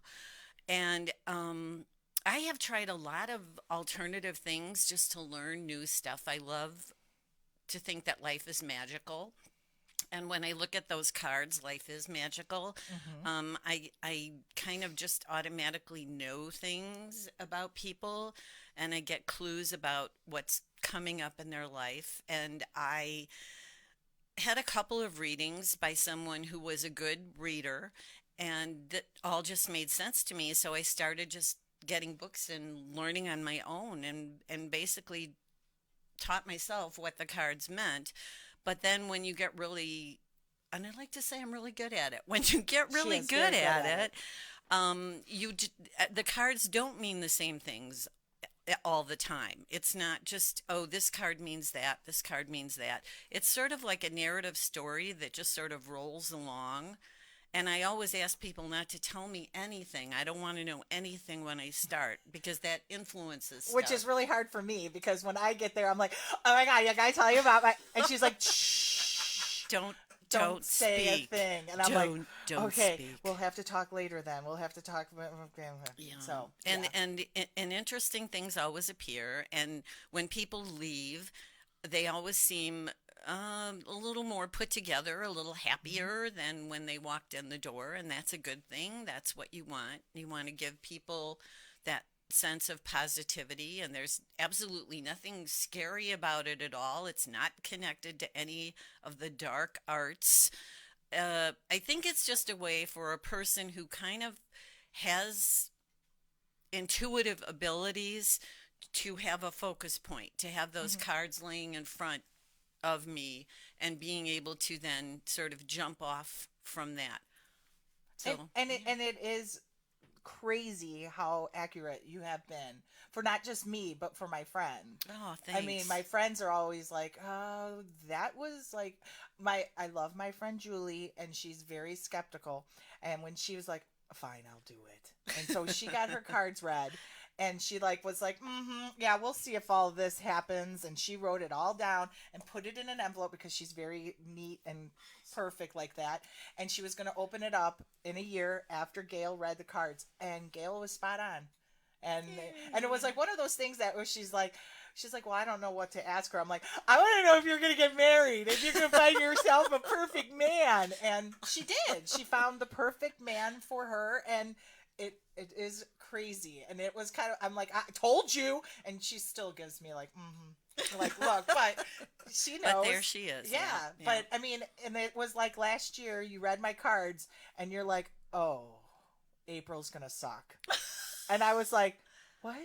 [SPEAKER 3] and I have tried a lot of alternative things just to learn new stuff. I love to think that life is magical. And when I look at those cards, life is magical. I kind of just automatically know things about people, and I get clues about what's coming up in their life. And I had a couple of readings by someone who was a good reader, and that all just made sense to me. So I started just getting books and learning on my own, and basically taught myself what the cards meant. But then when you get really, and I like to say I'm really good at it, when you get really
[SPEAKER 1] is
[SPEAKER 3] good
[SPEAKER 1] very
[SPEAKER 3] at
[SPEAKER 1] good
[SPEAKER 3] it, the cards don't mean the same things all the time. It's not just, oh, this card means that, this card means that. It's sort of like a narrative story that just sort of rolls along. And I always ask people not to tell me anything. I don't want to know anything when I start, because that influences stuff.
[SPEAKER 1] Which is really hard for me because when I get there, I'm like, oh my God, can I tell you about my? And she's like, shh,
[SPEAKER 3] Don't
[SPEAKER 1] say
[SPEAKER 3] speak.
[SPEAKER 1] a thing. And I'm
[SPEAKER 3] Don't
[SPEAKER 1] like, okay,
[SPEAKER 3] speak.
[SPEAKER 1] we'll have to talk later then. We'll have to talk.
[SPEAKER 3] Yeah.
[SPEAKER 1] So,
[SPEAKER 3] and
[SPEAKER 1] yeah.
[SPEAKER 3] and interesting things always appear, and when people leave, they always seem a little more put together, a little happier than when they walked in the door, and that's a good thing. That's what you want. You want to give people that sense of positivity, and there's absolutely nothing scary about it at all. It's not connected to any of the dark arts. I think it's just a way for a person who kind of has intuitive abilities to have a focus point, to have those cards laying in front of me and being able to then sort of jump off from that. So
[SPEAKER 1] and it is crazy how accurate you have been for not just me but for my friend.
[SPEAKER 3] Oh, thanks.
[SPEAKER 1] I mean, my friends are always like, oh, that was like I love my friend Julie, and she's very skeptical, and when she was like, fine, I'll do it, and so she got her cards read, and she was like, yeah, we'll see if all this happens, and she wrote it all down and put it in an envelope because she's very neat and perfect like that, and she was going to open it up in a year after Gail read the cards, and Gail was spot on. And it was like one of those things that where she's like, well, I don't know what to ask her. I'm like, I want to know if you're going to get married, if you're going to find yourself a perfect man. And she did. She found the perfect man for her, and it is crazy. And it was kind of, I'm like, I told you. And she still gives me like, like, look, but she knows.
[SPEAKER 3] But there she is.
[SPEAKER 1] Yeah. But I mean, and it was like last year you read my cards and you're like, oh, April's going to suck. And I was like, what?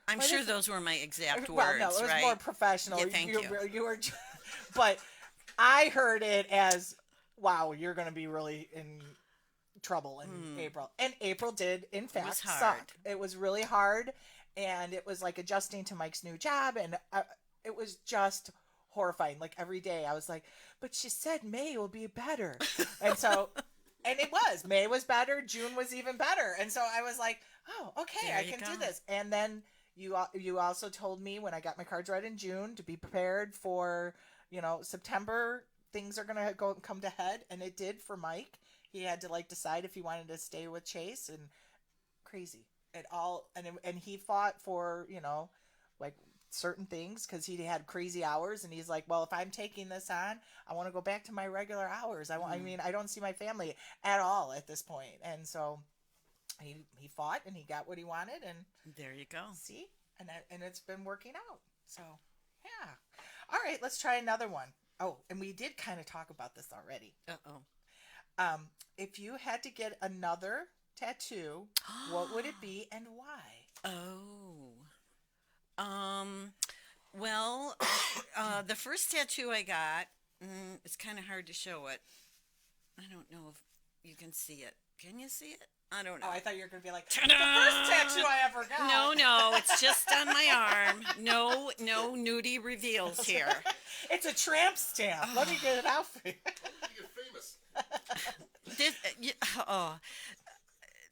[SPEAKER 3] I'm
[SPEAKER 1] What
[SPEAKER 3] sure
[SPEAKER 1] is-
[SPEAKER 3] those were my exact
[SPEAKER 1] Well,
[SPEAKER 3] words,
[SPEAKER 1] no, it was
[SPEAKER 3] right?
[SPEAKER 1] more professional.
[SPEAKER 3] Yeah, thank you.
[SPEAKER 1] You were, but I heard it as wow, you're going to be really in trouble in April. And April did, in fact,
[SPEAKER 3] hard.
[SPEAKER 1] suck. It was really hard. And it was like adjusting to Mike's new job. And it was just horrifying. Like every day I was like, but she said May will be better. And so, and it was. May was better. June was even better. And so I was like, oh, okay,
[SPEAKER 3] There
[SPEAKER 1] I
[SPEAKER 3] you
[SPEAKER 1] can do
[SPEAKER 3] go.
[SPEAKER 1] this. And then you also told me when I got my cards read in June to be prepared for, September, things are going to come to head. And it did for Mike. He had to like decide if he wanted to stay with Chase, and crazy. It all, and he fought for, like certain things because he had crazy hours, and he's like, well, if I'm taking this on, I want to go back to my regular hours. I mean, I don't see my family at all at this point. And so he fought and he got what he wanted, and
[SPEAKER 3] There you go.
[SPEAKER 1] see, and it's been working out. So yeah. All right, let's try another one. Oh, and we did kind of talk about this already.
[SPEAKER 3] Uh-oh.
[SPEAKER 1] If you had to get another tattoo, what would it be and why?
[SPEAKER 3] Well, the first tattoo I got, it's kind of hard to show it. I don't know if you can see it. Can you see it? I don't know.
[SPEAKER 1] Oh, I thought you were going to be like,
[SPEAKER 3] Ta-da!
[SPEAKER 1] the first tattoo I ever got.
[SPEAKER 3] No, it's just on my arm. No nudie reveals here.
[SPEAKER 1] It's a tramp stamp. Let me get it out for you.
[SPEAKER 2] You get famous.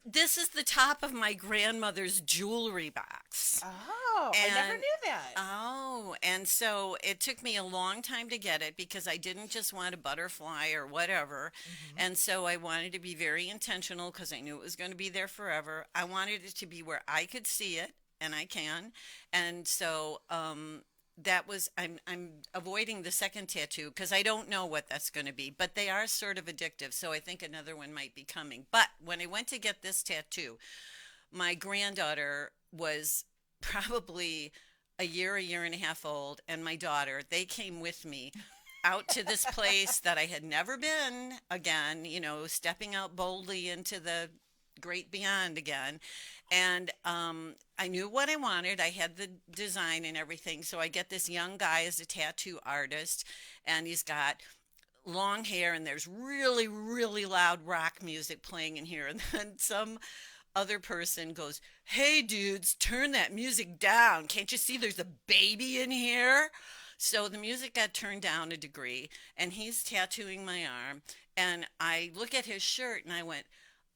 [SPEAKER 3] This is the top of my grandmother's jewelry box.
[SPEAKER 1] Oh, I never knew that.
[SPEAKER 3] Oh, and so it took me a long time to get it because I didn't just want a butterfly or whatever. And so I wanted to be very intentional because I knew it was going to be there forever. I wanted it to be where I could see it, and I can. And so that was, I'm avoiding the second tattoo because I don't know what that's going to be, but they are sort of addictive. So I think another one might be coming. But when I went to get this tattoo, my granddaughter was probably a year and a half old, and my daughter, they came with me out to this place that I had never been again, stepping out boldly into the great beyond again. And I knew what I wanted. I had the design and everything. So I get this young guy as a tattoo artist, and he's got long hair, and there's really, really loud rock music playing in here. And then some other person goes, hey, dudes, turn that music down. Can't you see there's a baby in here? So the music got turned down a degree, and he's tattooing my arm. And I look at his shirt, and I went,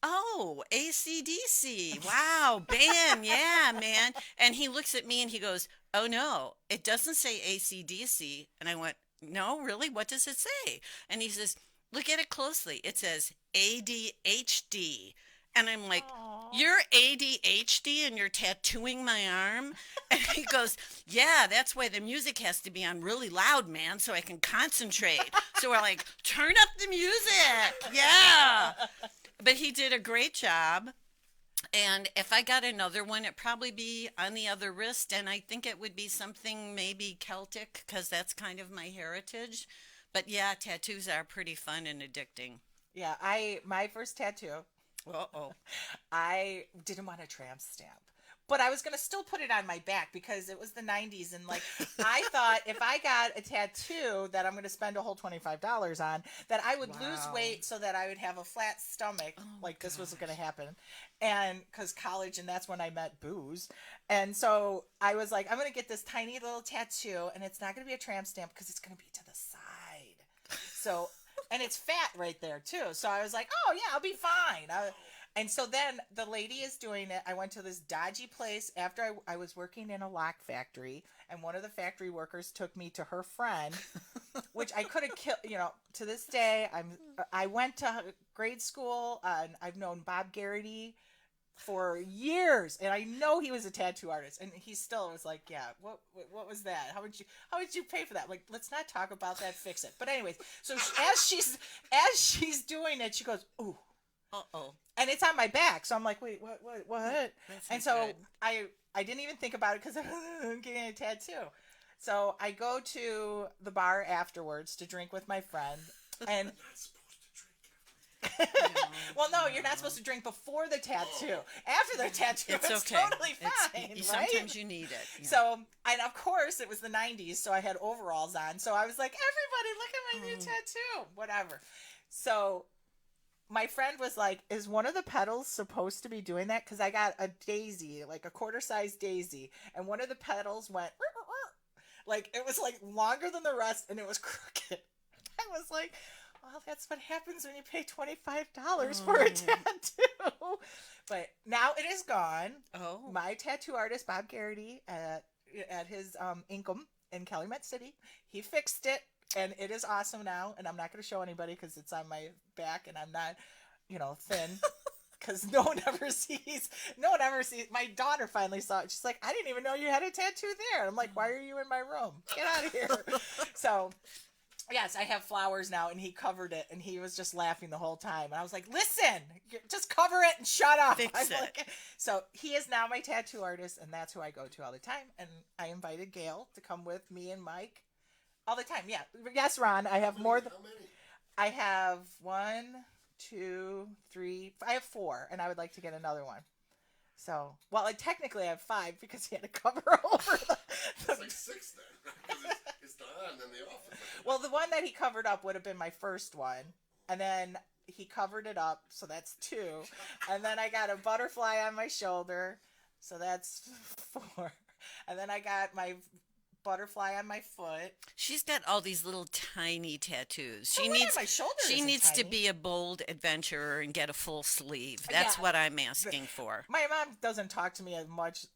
[SPEAKER 3] oh, AC/DC. Wow, band. Yeah, man. And he looks at me and he goes, oh, no, it doesn't say AC/DC. And I went, no, really? What does it say? And he says, look at it closely. It says ADHD. And I'm like, you're ADHD and you're tattooing my arm? And he goes, yeah, that's why the music has to be on really loud, man, so I can concentrate. So we're like, turn up the music. Yeah. But he did a great job. And if I got another one, it'd probably be on the other wrist. And I think it would be something maybe Celtic because that's kind of my heritage. But yeah, tattoos are pretty fun and addicting.
[SPEAKER 1] Yeah, my first tattoo,
[SPEAKER 3] Uh-oh.
[SPEAKER 1] I didn't want a tramp stamp. But I was going to still put it on my back because it was the 90s. And like, I thought if I got a tattoo that I'm going to spend a whole $25 on, that I would lose weight so that I would have a flat stomach. This was going to happen. And because college, and that's when I met booze. And so I was like, I'm going to get this tiny little tattoo, and it's not going to be a tramp stamp because it's going to be to the side. So, and it's fat right there too. So I was like, oh yeah, I'll be fine. And so then the lady is doing it. I went to this dodgy place after I was working in a lock factory, and one of the factory workers took me to her friend, which I could have killed. To this day, I went to grade school, and I've known Bob Garrity for years, and I know he was a tattoo artist, and he still was like, yeah, what was that? How would you pay for that? Like, let's not talk about that. Fix it. But anyways, so as she's doing it, she goes, ooh.
[SPEAKER 3] Uh-oh.
[SPEAKER 1] And it's on my back, so I'm like, wait, what?
[SPEAKER 3] That's
[SPEAKER 1] And
[SPEAKER 3] not
[SPEAKER 1] so
[SPEAKER 3] good.
[SPEAKER 1] I didn't even think about it because I'm getting a tattoo. So I go to the bar afterwards to drink with my friend, and well, no, you're not supposed to drink before the tattoo. After the tattoo,
[SPEAKER 3] It's
[SPEAKER 1] it's
[SPEAKER 3] okay.
[SPEAKER 1] totally fine, right?
[SPEAKER 3] Sometimes you need it. Yeah.
[SPEAKER 1] So, and of course, it was the 90s, so I had overalls on. So I was like, everybody, look at my new tattoo. Whatever. So my friend was like, is one of the petals supposed to be doing that? Because I got a daisy, like a quarter-sized daisy, and one of the petals went, like, it was like longer than the rest, and it was crooked. I was like, well, that's what happens when you pay $25 for a tattoo. But now it is gone.
[SPEAKER 3] Oh.
[SPEAKER 1] My tattoo artist, Bob Garrity, at his Income in Calumet City, he fixed it, and it is awesome now. And I'm not going to show anybody because it's on my back, and I'm not, thin. Because no one ever sees. My daughter finally saw it. She's like, I didn't even know you had a tattoo there. And I'm like, why are you in my room? Get out of here. So, yes, I have flowers now, and he covered it, and he was just laughing the whole time. And I was like, listen, just cover it and shut up.
[SPEAKER 3] Fix it.
[SPEAKER 1] Like, so he is now my tattoo artist, and that's who I go to all the time. And I invited Gail to come with me and Mike all the time. Yeah. Yes, Ron, I have more than...
[SPEAKER 2] How many?
[SPEAKER 1] I have 1, 2, 3. I have 4, and I would like to get another one. So, well, technically I have 5 because he had to cover over the
[SPEAKER 2] It's like 6 then. Because it's the on and then the off.
[SPEAKER 1] well, the one that he covered up would have been my first one, and then he covered it up, so that's 2, and then I got a butterfly on my shoulder, so that's 4, and then I got my butterfly on my foot.
[SPEAKER 3] She's got all these little tiny tattoos.
[SPEAKER 1] The
[SPEAKER 3] She
[SPEAKER 1] one on
[SPEAKER 3] needs
[SPEAKER 1] my shoulder
[SPEAKER 3] she
[SPEAKER 1] isn't
[SPEAKER 3] needs to
[SPEAKER 1] tiny.
[SPEAKER 3] be a bold adventurer and get a full sleeve. That's
[SPEAKER 1] Yeah.
[SPEAKER 3] what I'm asking for.
[SPEAKER 1] My mom doesn't talk to me as much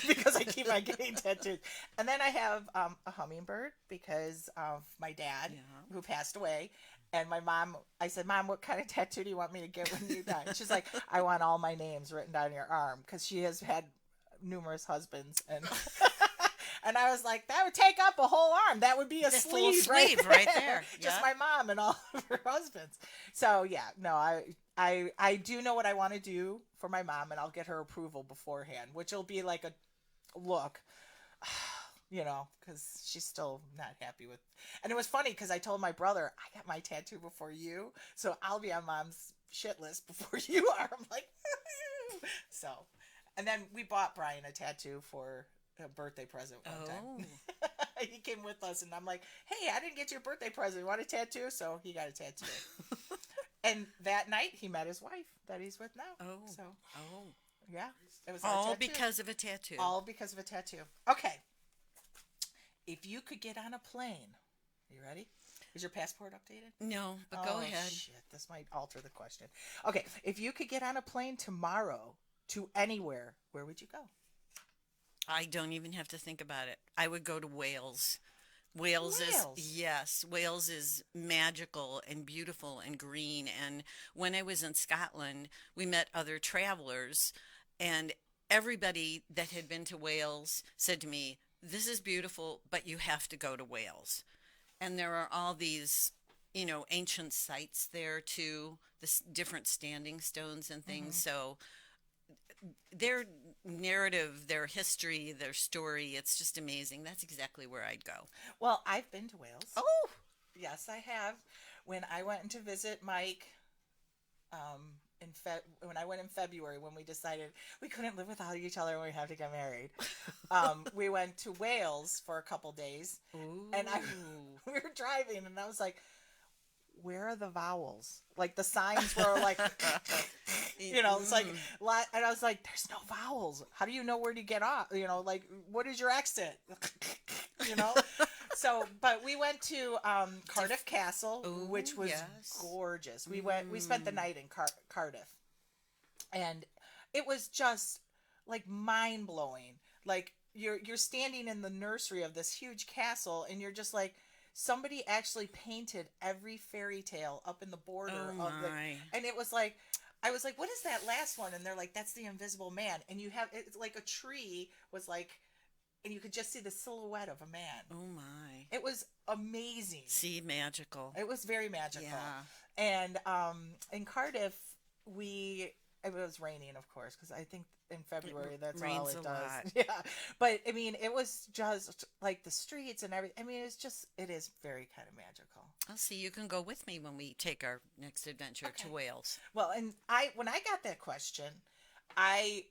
[SPEAKER 1] because I keep on getting tattoos. And then I have a hummingbird because of my dad who passed away. And my mom, I said, Mom, what kind of tattoo do you want me to get when you're done? She's like, I want all my names written down your arm because she has had numerous husbands. And and I was like, that would take up a whole arm. That would be a
[SPEAKER 3] full
[SPEAKER 1] sleeve
[SPEAKER 3] sleeve right there.
[SPEAKER 1] Just
[SPEAKER 3] Yeah.
[SPEAKER 1] my mom and all of her husbands. So yeah, no, I do know what I want to do for my mom, and I'll get her approval beforehand, which will be like a look, because she's still not happy with. And it was funny because I told my brother I got my tattoo before you, so I'll be on Mom's shit list before you are. I'm like, so, and then we bought Brian a tattoo for a birthday present one time. He came with us, and I'm like, hey, I didn't get you a birthday present. You want a tattoo? So he got a tattoo. And that night, he met his wife that he's with now.
[SPEAKER 3] Oh.
[SPEAKER 1] So,
[SPEAKER 3] Oh.
[SPEAKER 1] yeah. It was our
[SPEAKER 3] All
[SPEAKER 1] tattoo.
[SPEAKER 3] because of a tattoo.
[SPEAKER 1] All because of a tattoo. Okay. If you could get on a plane, you ready? Is your passport updated?
[SPEAKER 3] No, but go ahead.
[SPEAKER 1] Shit, this might alter the question. Okay, if you could get on a plane tomorrow to anywhere, where would you go?
[SPEAKER 3] I don't even have to think about it. I would go to Wales. Wales is magical and beautiful and green. And when I was in Scotland, we met other travelers, and everybody that had been to Wales said to me, this is beautiful, but you have to go to Wales. And there are all these, ancient sites there too, different standing stones and things. So their narrative, their history, their story, it's just amazing. That's exactly where I'd go.
[SPEAKER 1] Well, I've been to Wales.
[SPEAKER 3] Oh,
[SPEAKER 1] Yes, I have. When I went to visit Mike, when I went in February, when we decided we couldn't live without each other and we have to get married, we went to Wales for a couple days, and we were driving, and I was like, where are the vowels? Like the signs were like, it's like, and I was like, there's no vowels. How do you know where to get off? Like, what is your accent? So, but we went to Cardiff Castle, which was gorgeous. We spent the night in Cardiff, and it was just like mind blowing. Like you're standing in the nursery of this huge castle, and you're just like, somebody actually painted every fairy tale up in the border of the, and it was like, I was like, what is that last one? And they're like, that's the Invisible Man. And it's like a tree was like, and you could just see the silhouette of a man.
[SPEAKER 3] Oh my.
[SPEAKER 1] It was amazing.
[SPEAKER 3] See, magical.
[SPEAKER 1] It was very magical.
[SPEAKER 3] Yeah.
[SPEAKER 1] And in Cardiff, it was raining, of course, because I think in February that's all it does.
[SPEAKER 3] Lot.
[SPEAKER 1] Yeah. But I mean, it was just like the streets and everything. I mean, it is very kind of magical.
[SPEAKER 3] I'll see. You can go with me when we take our next adventure to Wales.
[SPEAKER 1] Well, and when I got that question, I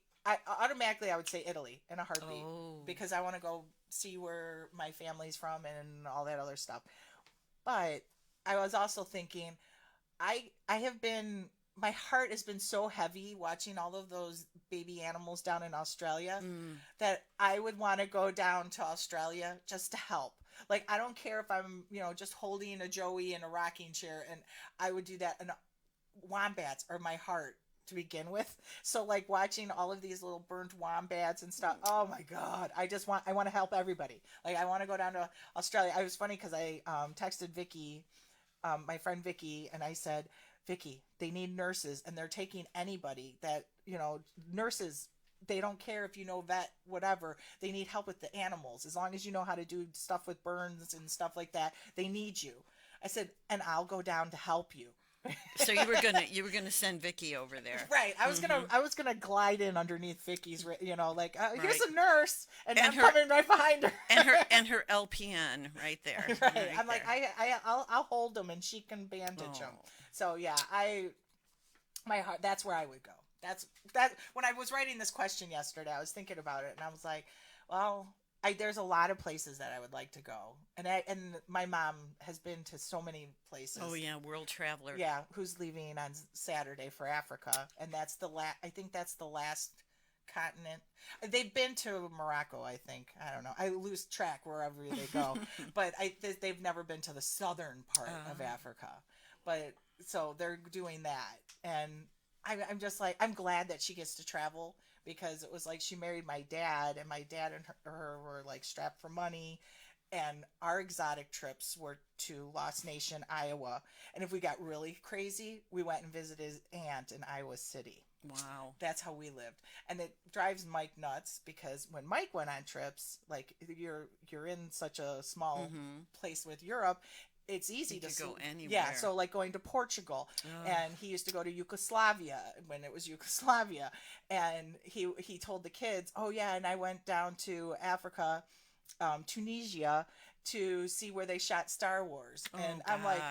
[SPEAKER 1] automatically I would say Italy in a heartbeat because I want to go see where my family's from and all that other stuff. But I was also thinking, I have been, my heart has been so heavy watching all of those baby animals down in Australia that I would want to go down to Australia just to help. Like, I don't care if I'm, just holding a Joey in a rocking chair, and I would do that. And wombats are my heart to begin with. So like watching all of these little burnt wombats and stuff. Oh my God. I want to help everybody. Like, I want to go down to Australia. I was funny because I texted Vicky, my friend Vicky, and I said, Vicky, they need nurses, and they're taking anybody that, nurses, they don't care if vet, whatever. They need help with the animals. As long as you know how to do stuff with burns and stuff like that, they need you. I said, and I'll go down to help you.
[SPEAKER 3] So you were gonna send Vicky over there,
[SPEAKER 1] right? I was gonna glide in underneath Vicky's, here's
[SPEAKER 3] Right.
[SPEAKER 1] a nurse, and I'm
[SPEAKER 3] her-
[SPEAKER 1] coming right behind her,
[SPEAKER 3] and her LPN right there.
[SPEAKER 1] right. I'm like, I'll hold them, and she can bandage them. So yeah, my heart. That's where I would go. That's when I was writing this question yesterday, I was thinking about it, and I was like, well, there's a lot of places that I would like to go, and my mom has been to so many places.
[SPEAKER 3] Oh yeah, world traveler.
[SPEAKER 1] Yeah, who's leaving on Saturday for Africa, and that's I think that's the last continent. They've been to Morocco, I think. I don't know. I lose track wherever they go, but they've never been to the southern part of Africa. But so they're doing that, and I'm just like, I'm glad that she gets to travel, because it was like she married my dad, and my dad and her were like strapped for money, and our exotic trips were to Lost Nation, Iowa, and if we got really crazy, we went and visited his aunt in Iowa City.
[SPEAKER 3] Wow.
[SPEAKER 1] That's how we lived. And it drives Mike nuts, because when Mike went on trips, like, you're in such a small place with Europe, it's easy to
[SPEAKER 3] go anywhere.
[SPEAKER 1] Yeah, so like going to Portugal, and he used to go to Yugoslavia when it was Yugoslavia, and he told the kids, oh yeah, and I went down to Africa, Tunisia, to see where they shot Star Wars, and I'm like,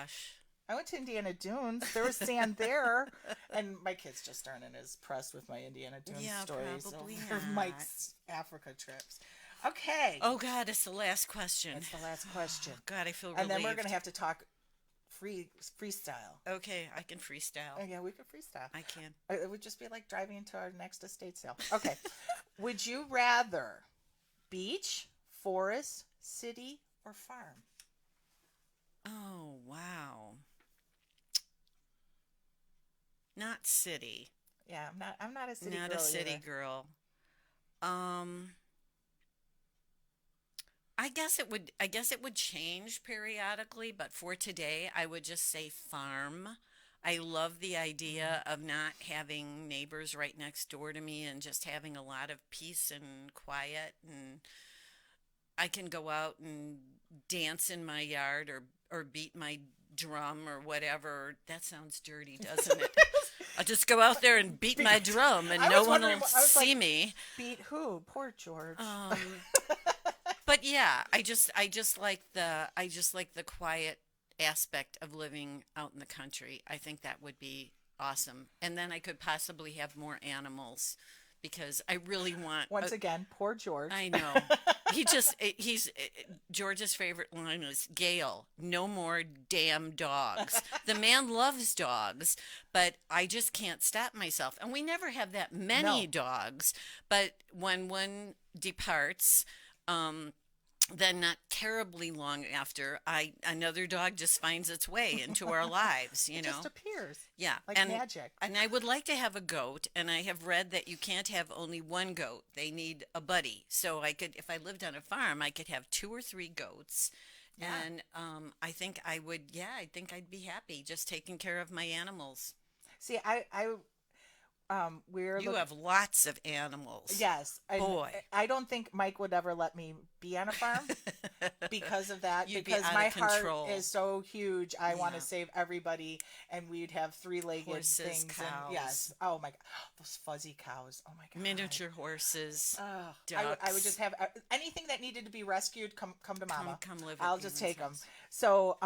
[SPEAKER 1] I went to Indiana Dunes. There was sand there, and my kids just aren't as impressed with my Indiana Dunes stories
[SPEAKER 3] probably
[SPEAKER 1] or
[SPEAKER 3] not.
[SPEAKER 1] Mike's Africa trips. Okay.
[SPEAKER 3] Oh God, it's the last question.
[SPEAKER 1] It's the last question.
[SPEAKER 3] God, I feel relieved.
[SPEAKER 1] And then we're gonna have to talk freestyle.
[SPEAKER 3] Okay, I can freestyle.
[SPEAKER 1] Oh, yeah, we could freestyle.
[SPEAKER 3] I can.
[SPEAKER 1] It would just be like driving into our next estate sale. Okay. Would you rather beach, forest, city, or farm?
[SPEAKER 3] Oh wow. Not city.
[SPEAKER 1] Yeah, I'm not a city girl.
[SPEAKER 3] Not a city
[SPEAKER 1] either.
[SPEAKER 3] girl. I guess it would change periodically, but for today I would just say farm. I love the idea of not having neighbors right next door to me, and just having a lot of peace and quiet, and I can go out and dance in my yard, or beat my drum or whatever. That sounds dirty, doesn't it? I'll just go out there and beat my drum, and no one will see me.
[SPEAKER 1] Beat who? Poor George.
[SPEAKER 3] But yeah, I just like the quiet aspect of living out in the country. I think that would be awesome. And then I could possibly have more animals, because I really want.
[SPEAKER 1] Once again, poor George.
[SPEAKER 3] I know. George's favorite line is, Gail, no more damn dogs. The man loves dogs, but I just can't stop myself. And we never have that many dogs, but when one departs, then not terribly long after, another dog just finds its way into our lives,
[SPEAKER 1] It just appears.
[SPEAKER 3] Yeah.
[SPEAKER 1] Like magic.
[SPEAKER 3] And I would like to have a goat, and I have read that you can't have only one goat. They need a buddy. So if I lived on a farm, I could have 2 or 3 goats. Yeah. And I think I'd be happy just taking care of my animals.
[SPEAKER 1] See,
[SPEAKER 3] You have lots of animals.
[SPEAKER 1] Yes.
[SPEAKER 3] Boy.
[SPEAKER 1] I don't think Mike would ever let me be on a farm because of that.
[SPEAKER 3] You'd be
[SPEAKER 1] because
[SPEAKER 3] out
[SPEAKER 1] my
[SPEAKER 3] of control.
[SPEAKER 1] heart is so huge. I want to save everybody, and we'd have 3-legged
[SPEAKER 3] Horses,
[SPEAKER 1] things.
[SPEAKER 3] cows.
[SPEAKER 1] And yes. Oh my God. Those fuzzy cows. Oh my God.
[SPEAKER 3] Miniature horses.
[SPEAKER 1] I would just have anything that needed to be rescued. Come to Mama.
[SPEAKER 3] Come live.
[SPEAKER 1] I'll just take them. So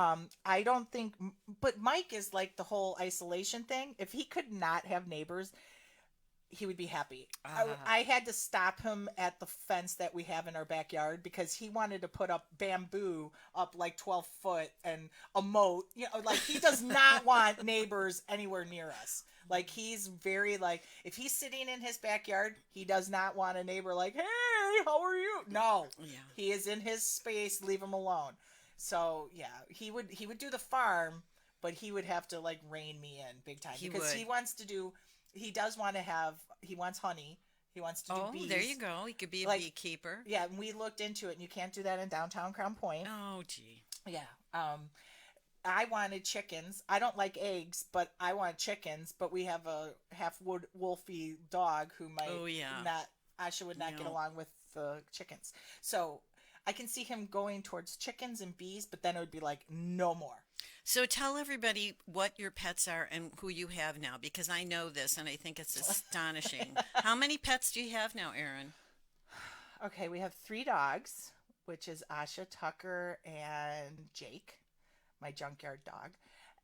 [SPEAKER 1] I don't think. But Mike is like the whole isolation thing. If he could not have neighbors, he would be happy.
[SPEAKER 3] Ah.
[SPEAKER 1] I had to stop him at the fence that we have in our backyard because he wanted to put up bamboo up like 12 foot and a moat. You know, like he does not want neighbors anywhere near us. Like he's very like, if he's sitting in his backyard, he does not want a neighbor like, hey, how are you? No,
[SPEAKER 3] Yeah.
[SPEAKER 1] he is in his space. Leave him alone. So yeah, he would do the farm, but he would have to like rein me in big time
[SPEAKER 3] He
[SPEAKER 1] because
[SPEAKER 3] would.
[SPEAKER 1] he does want to have, he wants honey. He wants to do
[SPEAKER 3] Oh,
[SPEAKER 1] bees.
[SPEAKER 3] there you go. He could be a
[SPEAKER 1] Like-
[SPEAKER 3] beekeeper.
[SPEAKER 1] Yeah, and we looked into it, and you can't do that in downtown Crown Point.
[SPEAKER 3] Oh, gee.
[SPEAKER 1] Yeah. I wanted chickens. I don't like eggs, but I want chickens. But we have a half wolfy dog who might
[SPEAKER 3] Oh, yeah.
[SPEAKER 1] not. Asha would not get
[SPEAKER 3] No.
[SPEAKER 1] along with the chickens. So I can see him going towards chickens and bees, but then it would be like no more.
[SPEAKER 3] So tell everybody what your pets are and who you have now, because I know this and I think it's astonishing. How many pets do you have now, Erin?
[SPEAKER 1] Okay, we have 3 dogs, which is Asha, Tucker, and Jake, my junkyard dog.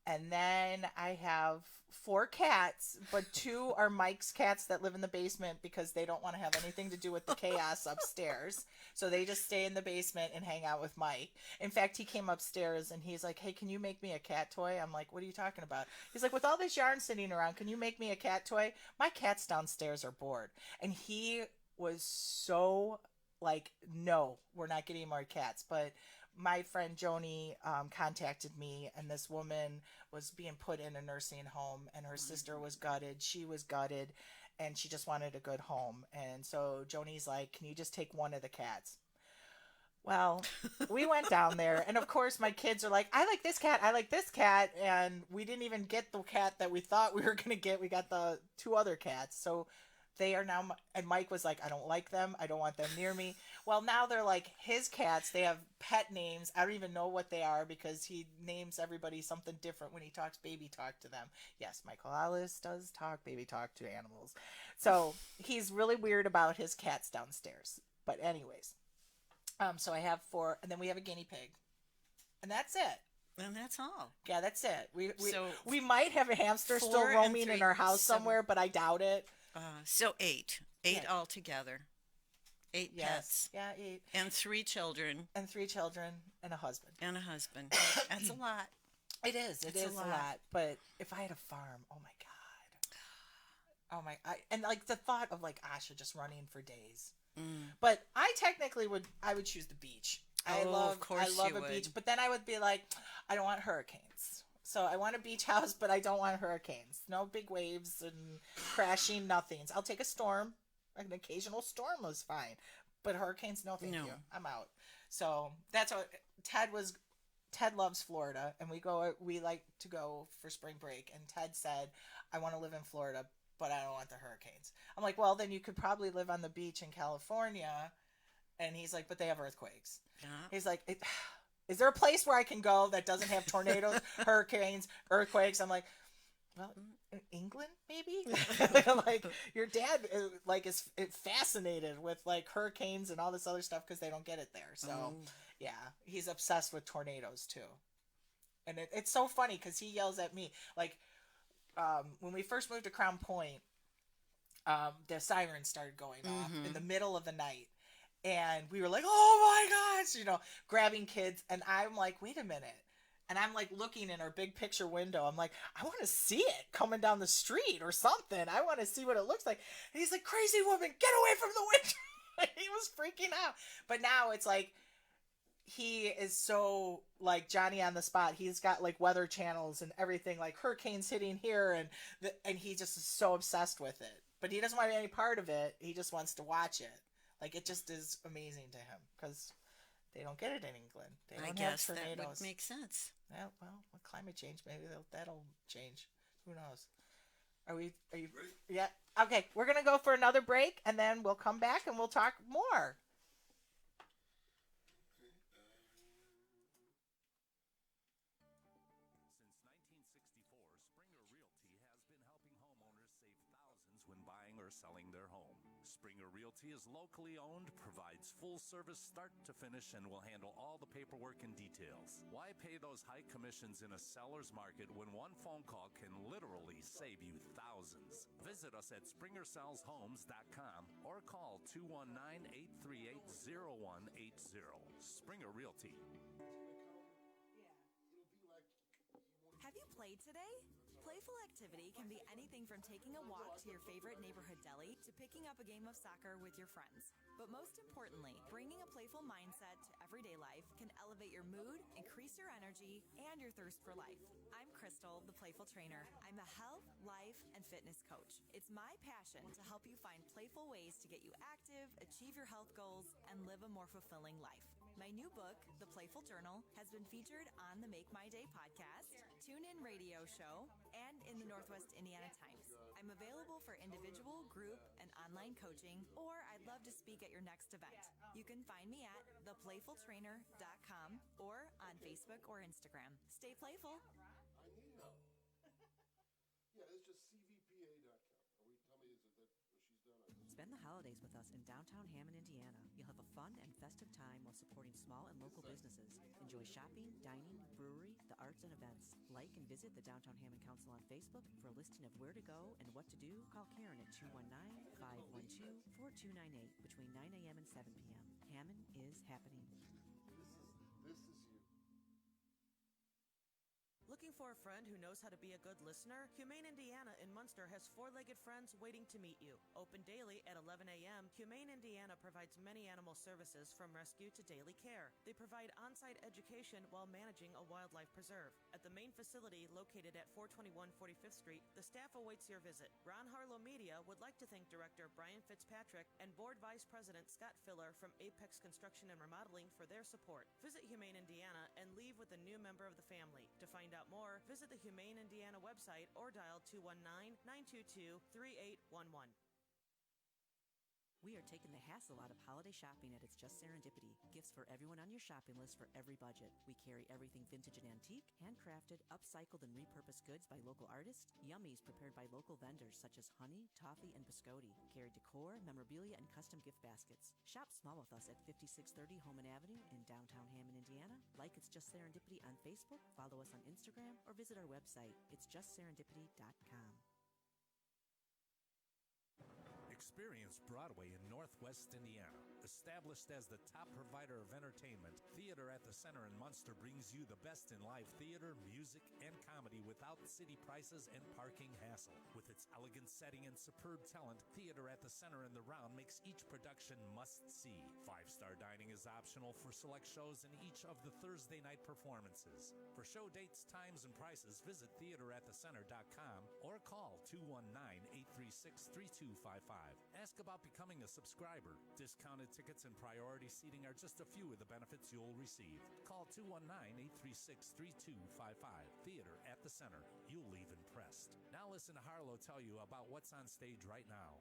[SPEAKER 1] And then I have 4 cats, but 2 are Mike's cats that live in the basement because they don't want to have anything to do with the chaos upstairs. So they just stay in the basement and hang out with Mike. In fact, he came upstairs and he's like, hey, can you make me a cat toy? I'm like, what are you talking about? He's like, with all this yarn sitting around, can you make me a cat toy? My cats downstairs are bored. And he was so like, no, we're not getting more cats. But my friend Joni contacted me, and this woman was being put in a nursing home, and her sister was gutted. She was gutted, and she just wanted a good home. And so Joni's like, can you just take one of the cats? Well, we went down there, and of course my kids are like, I like this cat, I like this cat, and we didn't even get the cat that we thought we were going to get. We got the 2 other cats. So they are now, and Mike was like, I don't like them. I don't want them near me. Well, now they're like his cats. They have pet names. I don't even know what they are because he names everybody something different when he talks baby talk to them. Yes, Michael Alice does talk baby talk to animals. So he's really weird about his cats downstairs. But anyways, so I have 4, and then we have a guinea pig. And that's it.
[SPEAKER 3] And that's all.
[SPEAKER 1] Yeah, that's it.
[SPEAKER 3] So
[SPEAKER 1] we might have a hamster still
[SPEAKER 3] 4 and
[SPEAKER 1] roaming
[SPEAKER 3] 3,
[SPEAKER 1] in our house
[SPEAKER 3] 7.
[SPEAKER 1] somewhere, but I doubt it.
[SPEAKER 3] So 8. 8
[SPEAKER 1] Yeah.
[SPEAKER 3] altogether. 8
[SPEAKER 1] Yes.
[SPEAKER 3] pets.
[SPEAKER 1] Yeah, 8.
[SPEAKER 3] And 3 children.
[SPEAKER 1] And 3 children and a husband.
[SPEAKER 3] And a husband. That's a lot.
[SPEAKER 1] It is. It
[SPEAKER 3] It's a
[SPEAKER 1] is a
[SPEAKER 3] lot.
[SPEAKER 1] lot. But if I had a farm, oh my god. Oh my! And like the thought of like Asha just running for days. But I technically would. I would choose the beach. I
[SPEAKER 3] Oh,
[SPEAKER 1] love.
[SPEAKER 3] of course
[SPEAKER 1] I love
[SPEAKER 3] you
[SPEAKER 1] a
[SPEAKER 3] would.
[SPEAKER 1] beach. But then I would be like, I don't want hurricanes. So I want a beach house, but I don't want hurricanes. No big waves and crashing nothings. I'll take a storm. An occasional storm was fine, but hurricanes, no, thank
[SPEAKER 3] No.
[SPEAKER 1] you. I'm out. So that's what Ted loves Florida, and we like to go for spring break. And Ted said, I want to live in Florida, but I don't want the hurricanes. I'm like, well, then you could probably live on the beach in California. And he's like, but they have earthquakes.
[SPEAKER 3] Yeah.
[SPEAKER 1] He's like, is there a place where I can go that doesn't have tornadoes, hurricanes, earthquakes? I'm like, well, England maybe. Like your dad is fascinated with like hurricanes and all this other stuff because they don't get it there. So yeah, he's obsessed with tornadoes too. And it's so funny because he yells at me like when we first moved to Crown Point, the sirens started going off in the middle of the night. And we were like, oh my gosh, grabbing kids. And I'm like, wait a minute. And I'm like looking in our big picture window. I'm like, I want to see it coming down the street or something. I want to see what it looks like. And he's like, crazy woman, get away from the window. He was freaking out. But now it's like, he is so like Johnny on the spot. He's got like weather channels and everything, like hurricanes hitting here. And he just is so obsessed with it. But he doesn't want any part of it. He just wants to watch it. Like it just is amazing to him because they don't get it in England. They don't
[SPEAKER 3] I
[SPEAKER 1] have
[SPEAKER 3] guess
[SPEAKER 1] tornadoes.
[SPEAKER 3] that would make sense.
[SPEAKER 1] Yeah, well, with climate change, maybe that'll change. Who knows? Are you?
[SPEAKER 2] Ready?
[SPEAKER 1] Yeah. Okay, we're gonna go for another break, and then we'll come back and we'll talk more.
[SPEAKER 7] Since 1964, Springer Realty has been helping homeowners save thousands when buying or selling their home. Springer Realty is locally owned, provides full service start to finish, and will handle all the paperwork and details. Why pay those high commissions in a seller's market when one phone call can literally save you thousands? Visit us at SpringerSellsHomes.com or call 219-838-0180. Springer Realty.
[SPEAKER 8] Have you played today? Playful activity can be anything from taking a walk to your favorite neighborhood deli to picking up a game of soccer with your friends. But most importantly, bringing a playful mindset to everyday life can elevate your mood, increase your energy, and your thirst for life. I'm Crystal, the Playful Trainer. I'm a health, life, and fitness coach. It's my passion to help you find playful ways to get you active, achieve your health goals, and live a more fulfilling life. My new book, The Playful Journal, has been featured on the Make My Day podcast, TuneIn radio show, and in the Northwest Indiana Times. I'm available for individual, group, and online coaching, or I'd love to speak at your next event. You can find me at theplayfultrainer.com or on Facebook or Instagram. Stay playful.
[SPEAKER 2] I need to know. Yeah, it's just cvpa.com. Are we? Tell me, is it that what she's done?
[SPEAKER 5] Spend the holidays with us in downtown Hammond, Indiana. You'll have a fun and festive time while supporting small and local businesses. Enjoy shopping, dining, brewery, the arts, and events. Like and visit the Downtown Hammond Council on Facebook for a listing of where to go and what to do. Call Karen at 219-512-4298 between 9 a.m. and 7 p.m. Hammond is happening.
[SPEAKER 2] This is you.
[SPEAKER 6] Looking for a friend who knows how to be a good listener? Humane Indiana in Munster has four-legged friends waiting to meet you. Open daily at 11 a.m., Humane Indiana provides many animal services from rescue to daily care. They provide on-site education while managing a wildlife preserve. At the main facility located at 421 45th Street, the staff awaits your visit. Ron Harlow Media would like to thank Director Brian Fitzpatrick and Board Vice President Scott Filler from Apex Construction and Remodeling for their support. Visit Humane Indiana and leave with a new member of the family. To find out more, visit the Humane Indiana website or dial 219-922-3811.
[SPEAKER 5] We are taking the hassle out of holiday shopping at It's Just Serendipity. Gifts for everyone on your shopping list for every budget. We carry everything vintage and antique, handcrafted, upcycled, and repurposed goods by local artists, yummies prepared by local vendors such as honey, toffee, and biscotti. Carry decor, memorabilia, and custom gift baskets. Shop small with us at 5630 Holman Avenue in downtown Hammond, Indiana. Like It's Just Serendipity on Facebook, follow us on Instagram, or visit our website, itsjustserendipity.com.
[SPEAKER 7] Experience Broadway in Northwest Indiana. Established as the top provider of entertainment, Theater at the Center in Munster brings you the best in live theater, music, and comedy without city prices and parking hassle. With its elegant setting and superb talent, Theater at the Center in the Round makes each production must-see. Five-star dining is optional for select shows in each of the Thursday night performances. For show dates, times, and prices, visit theateratthecenter.com or call 219-836-3255. Ask about becoming a subscriber. Discounted tickets and priority seating are just a few of the benefits you'll receive. Call 219-836-3255. Theater at the Center. You'll leave impressed. Now listen to Harlow tell you about what's on stage right now.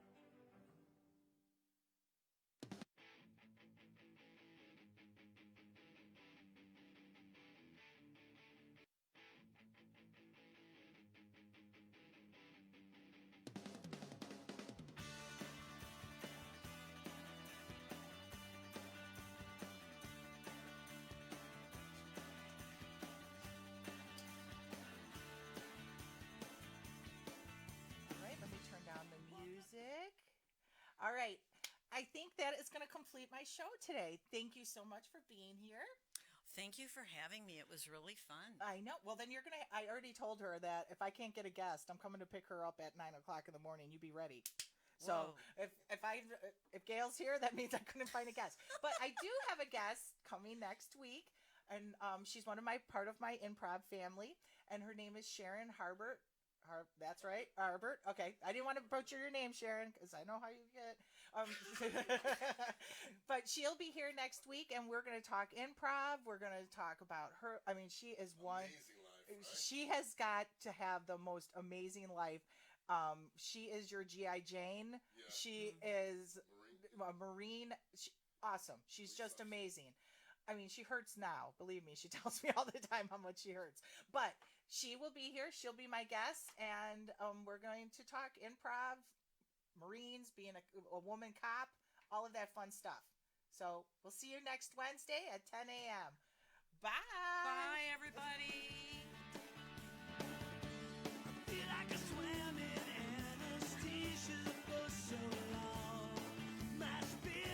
[SPEAKER 1] All right. I think that is going to complete my show today. Thank you so much for being here.
[SPEAKER 3] Thank you for having me. It was really fun.
[SPEAKER 1] I know. Well, then I already told her that if I can't get a guest, I'm coming to pick her up at 9:00 in the morning. You be ready. So if Gail's here, that means I couldn't find a guest. But I do have a guest coming next week, and she's part of my improv family, and her name is Sharon Harbert. That's right, Harbert. Okay, I didn't want to butcher your name, Sharon, because I know how you get. But she'll be here next week, and we're going to talk improv. We're going to talk about her. I mean, she is one.
[SPEAKER 2] Amazing life, right?
[SPEAKER 1] She has got to have the most amazing life. She is your G.I. Jane. Yeah. She is a Marine. Awesome. She's just amazing. I mean, she hurts now. Believe me, she tells me all the time how much she hurts. But she will be here. She'll be my guest, and we're going to talk improv, Marines, being a woman cop, all of that fun stuff. So we'll see you next Wednesday at 10 a.m. Bye.
[SPEAKER 3] Bye, everybody.
[SPEAKER 9] I feel like I swam in anesthesia for so long. My spirit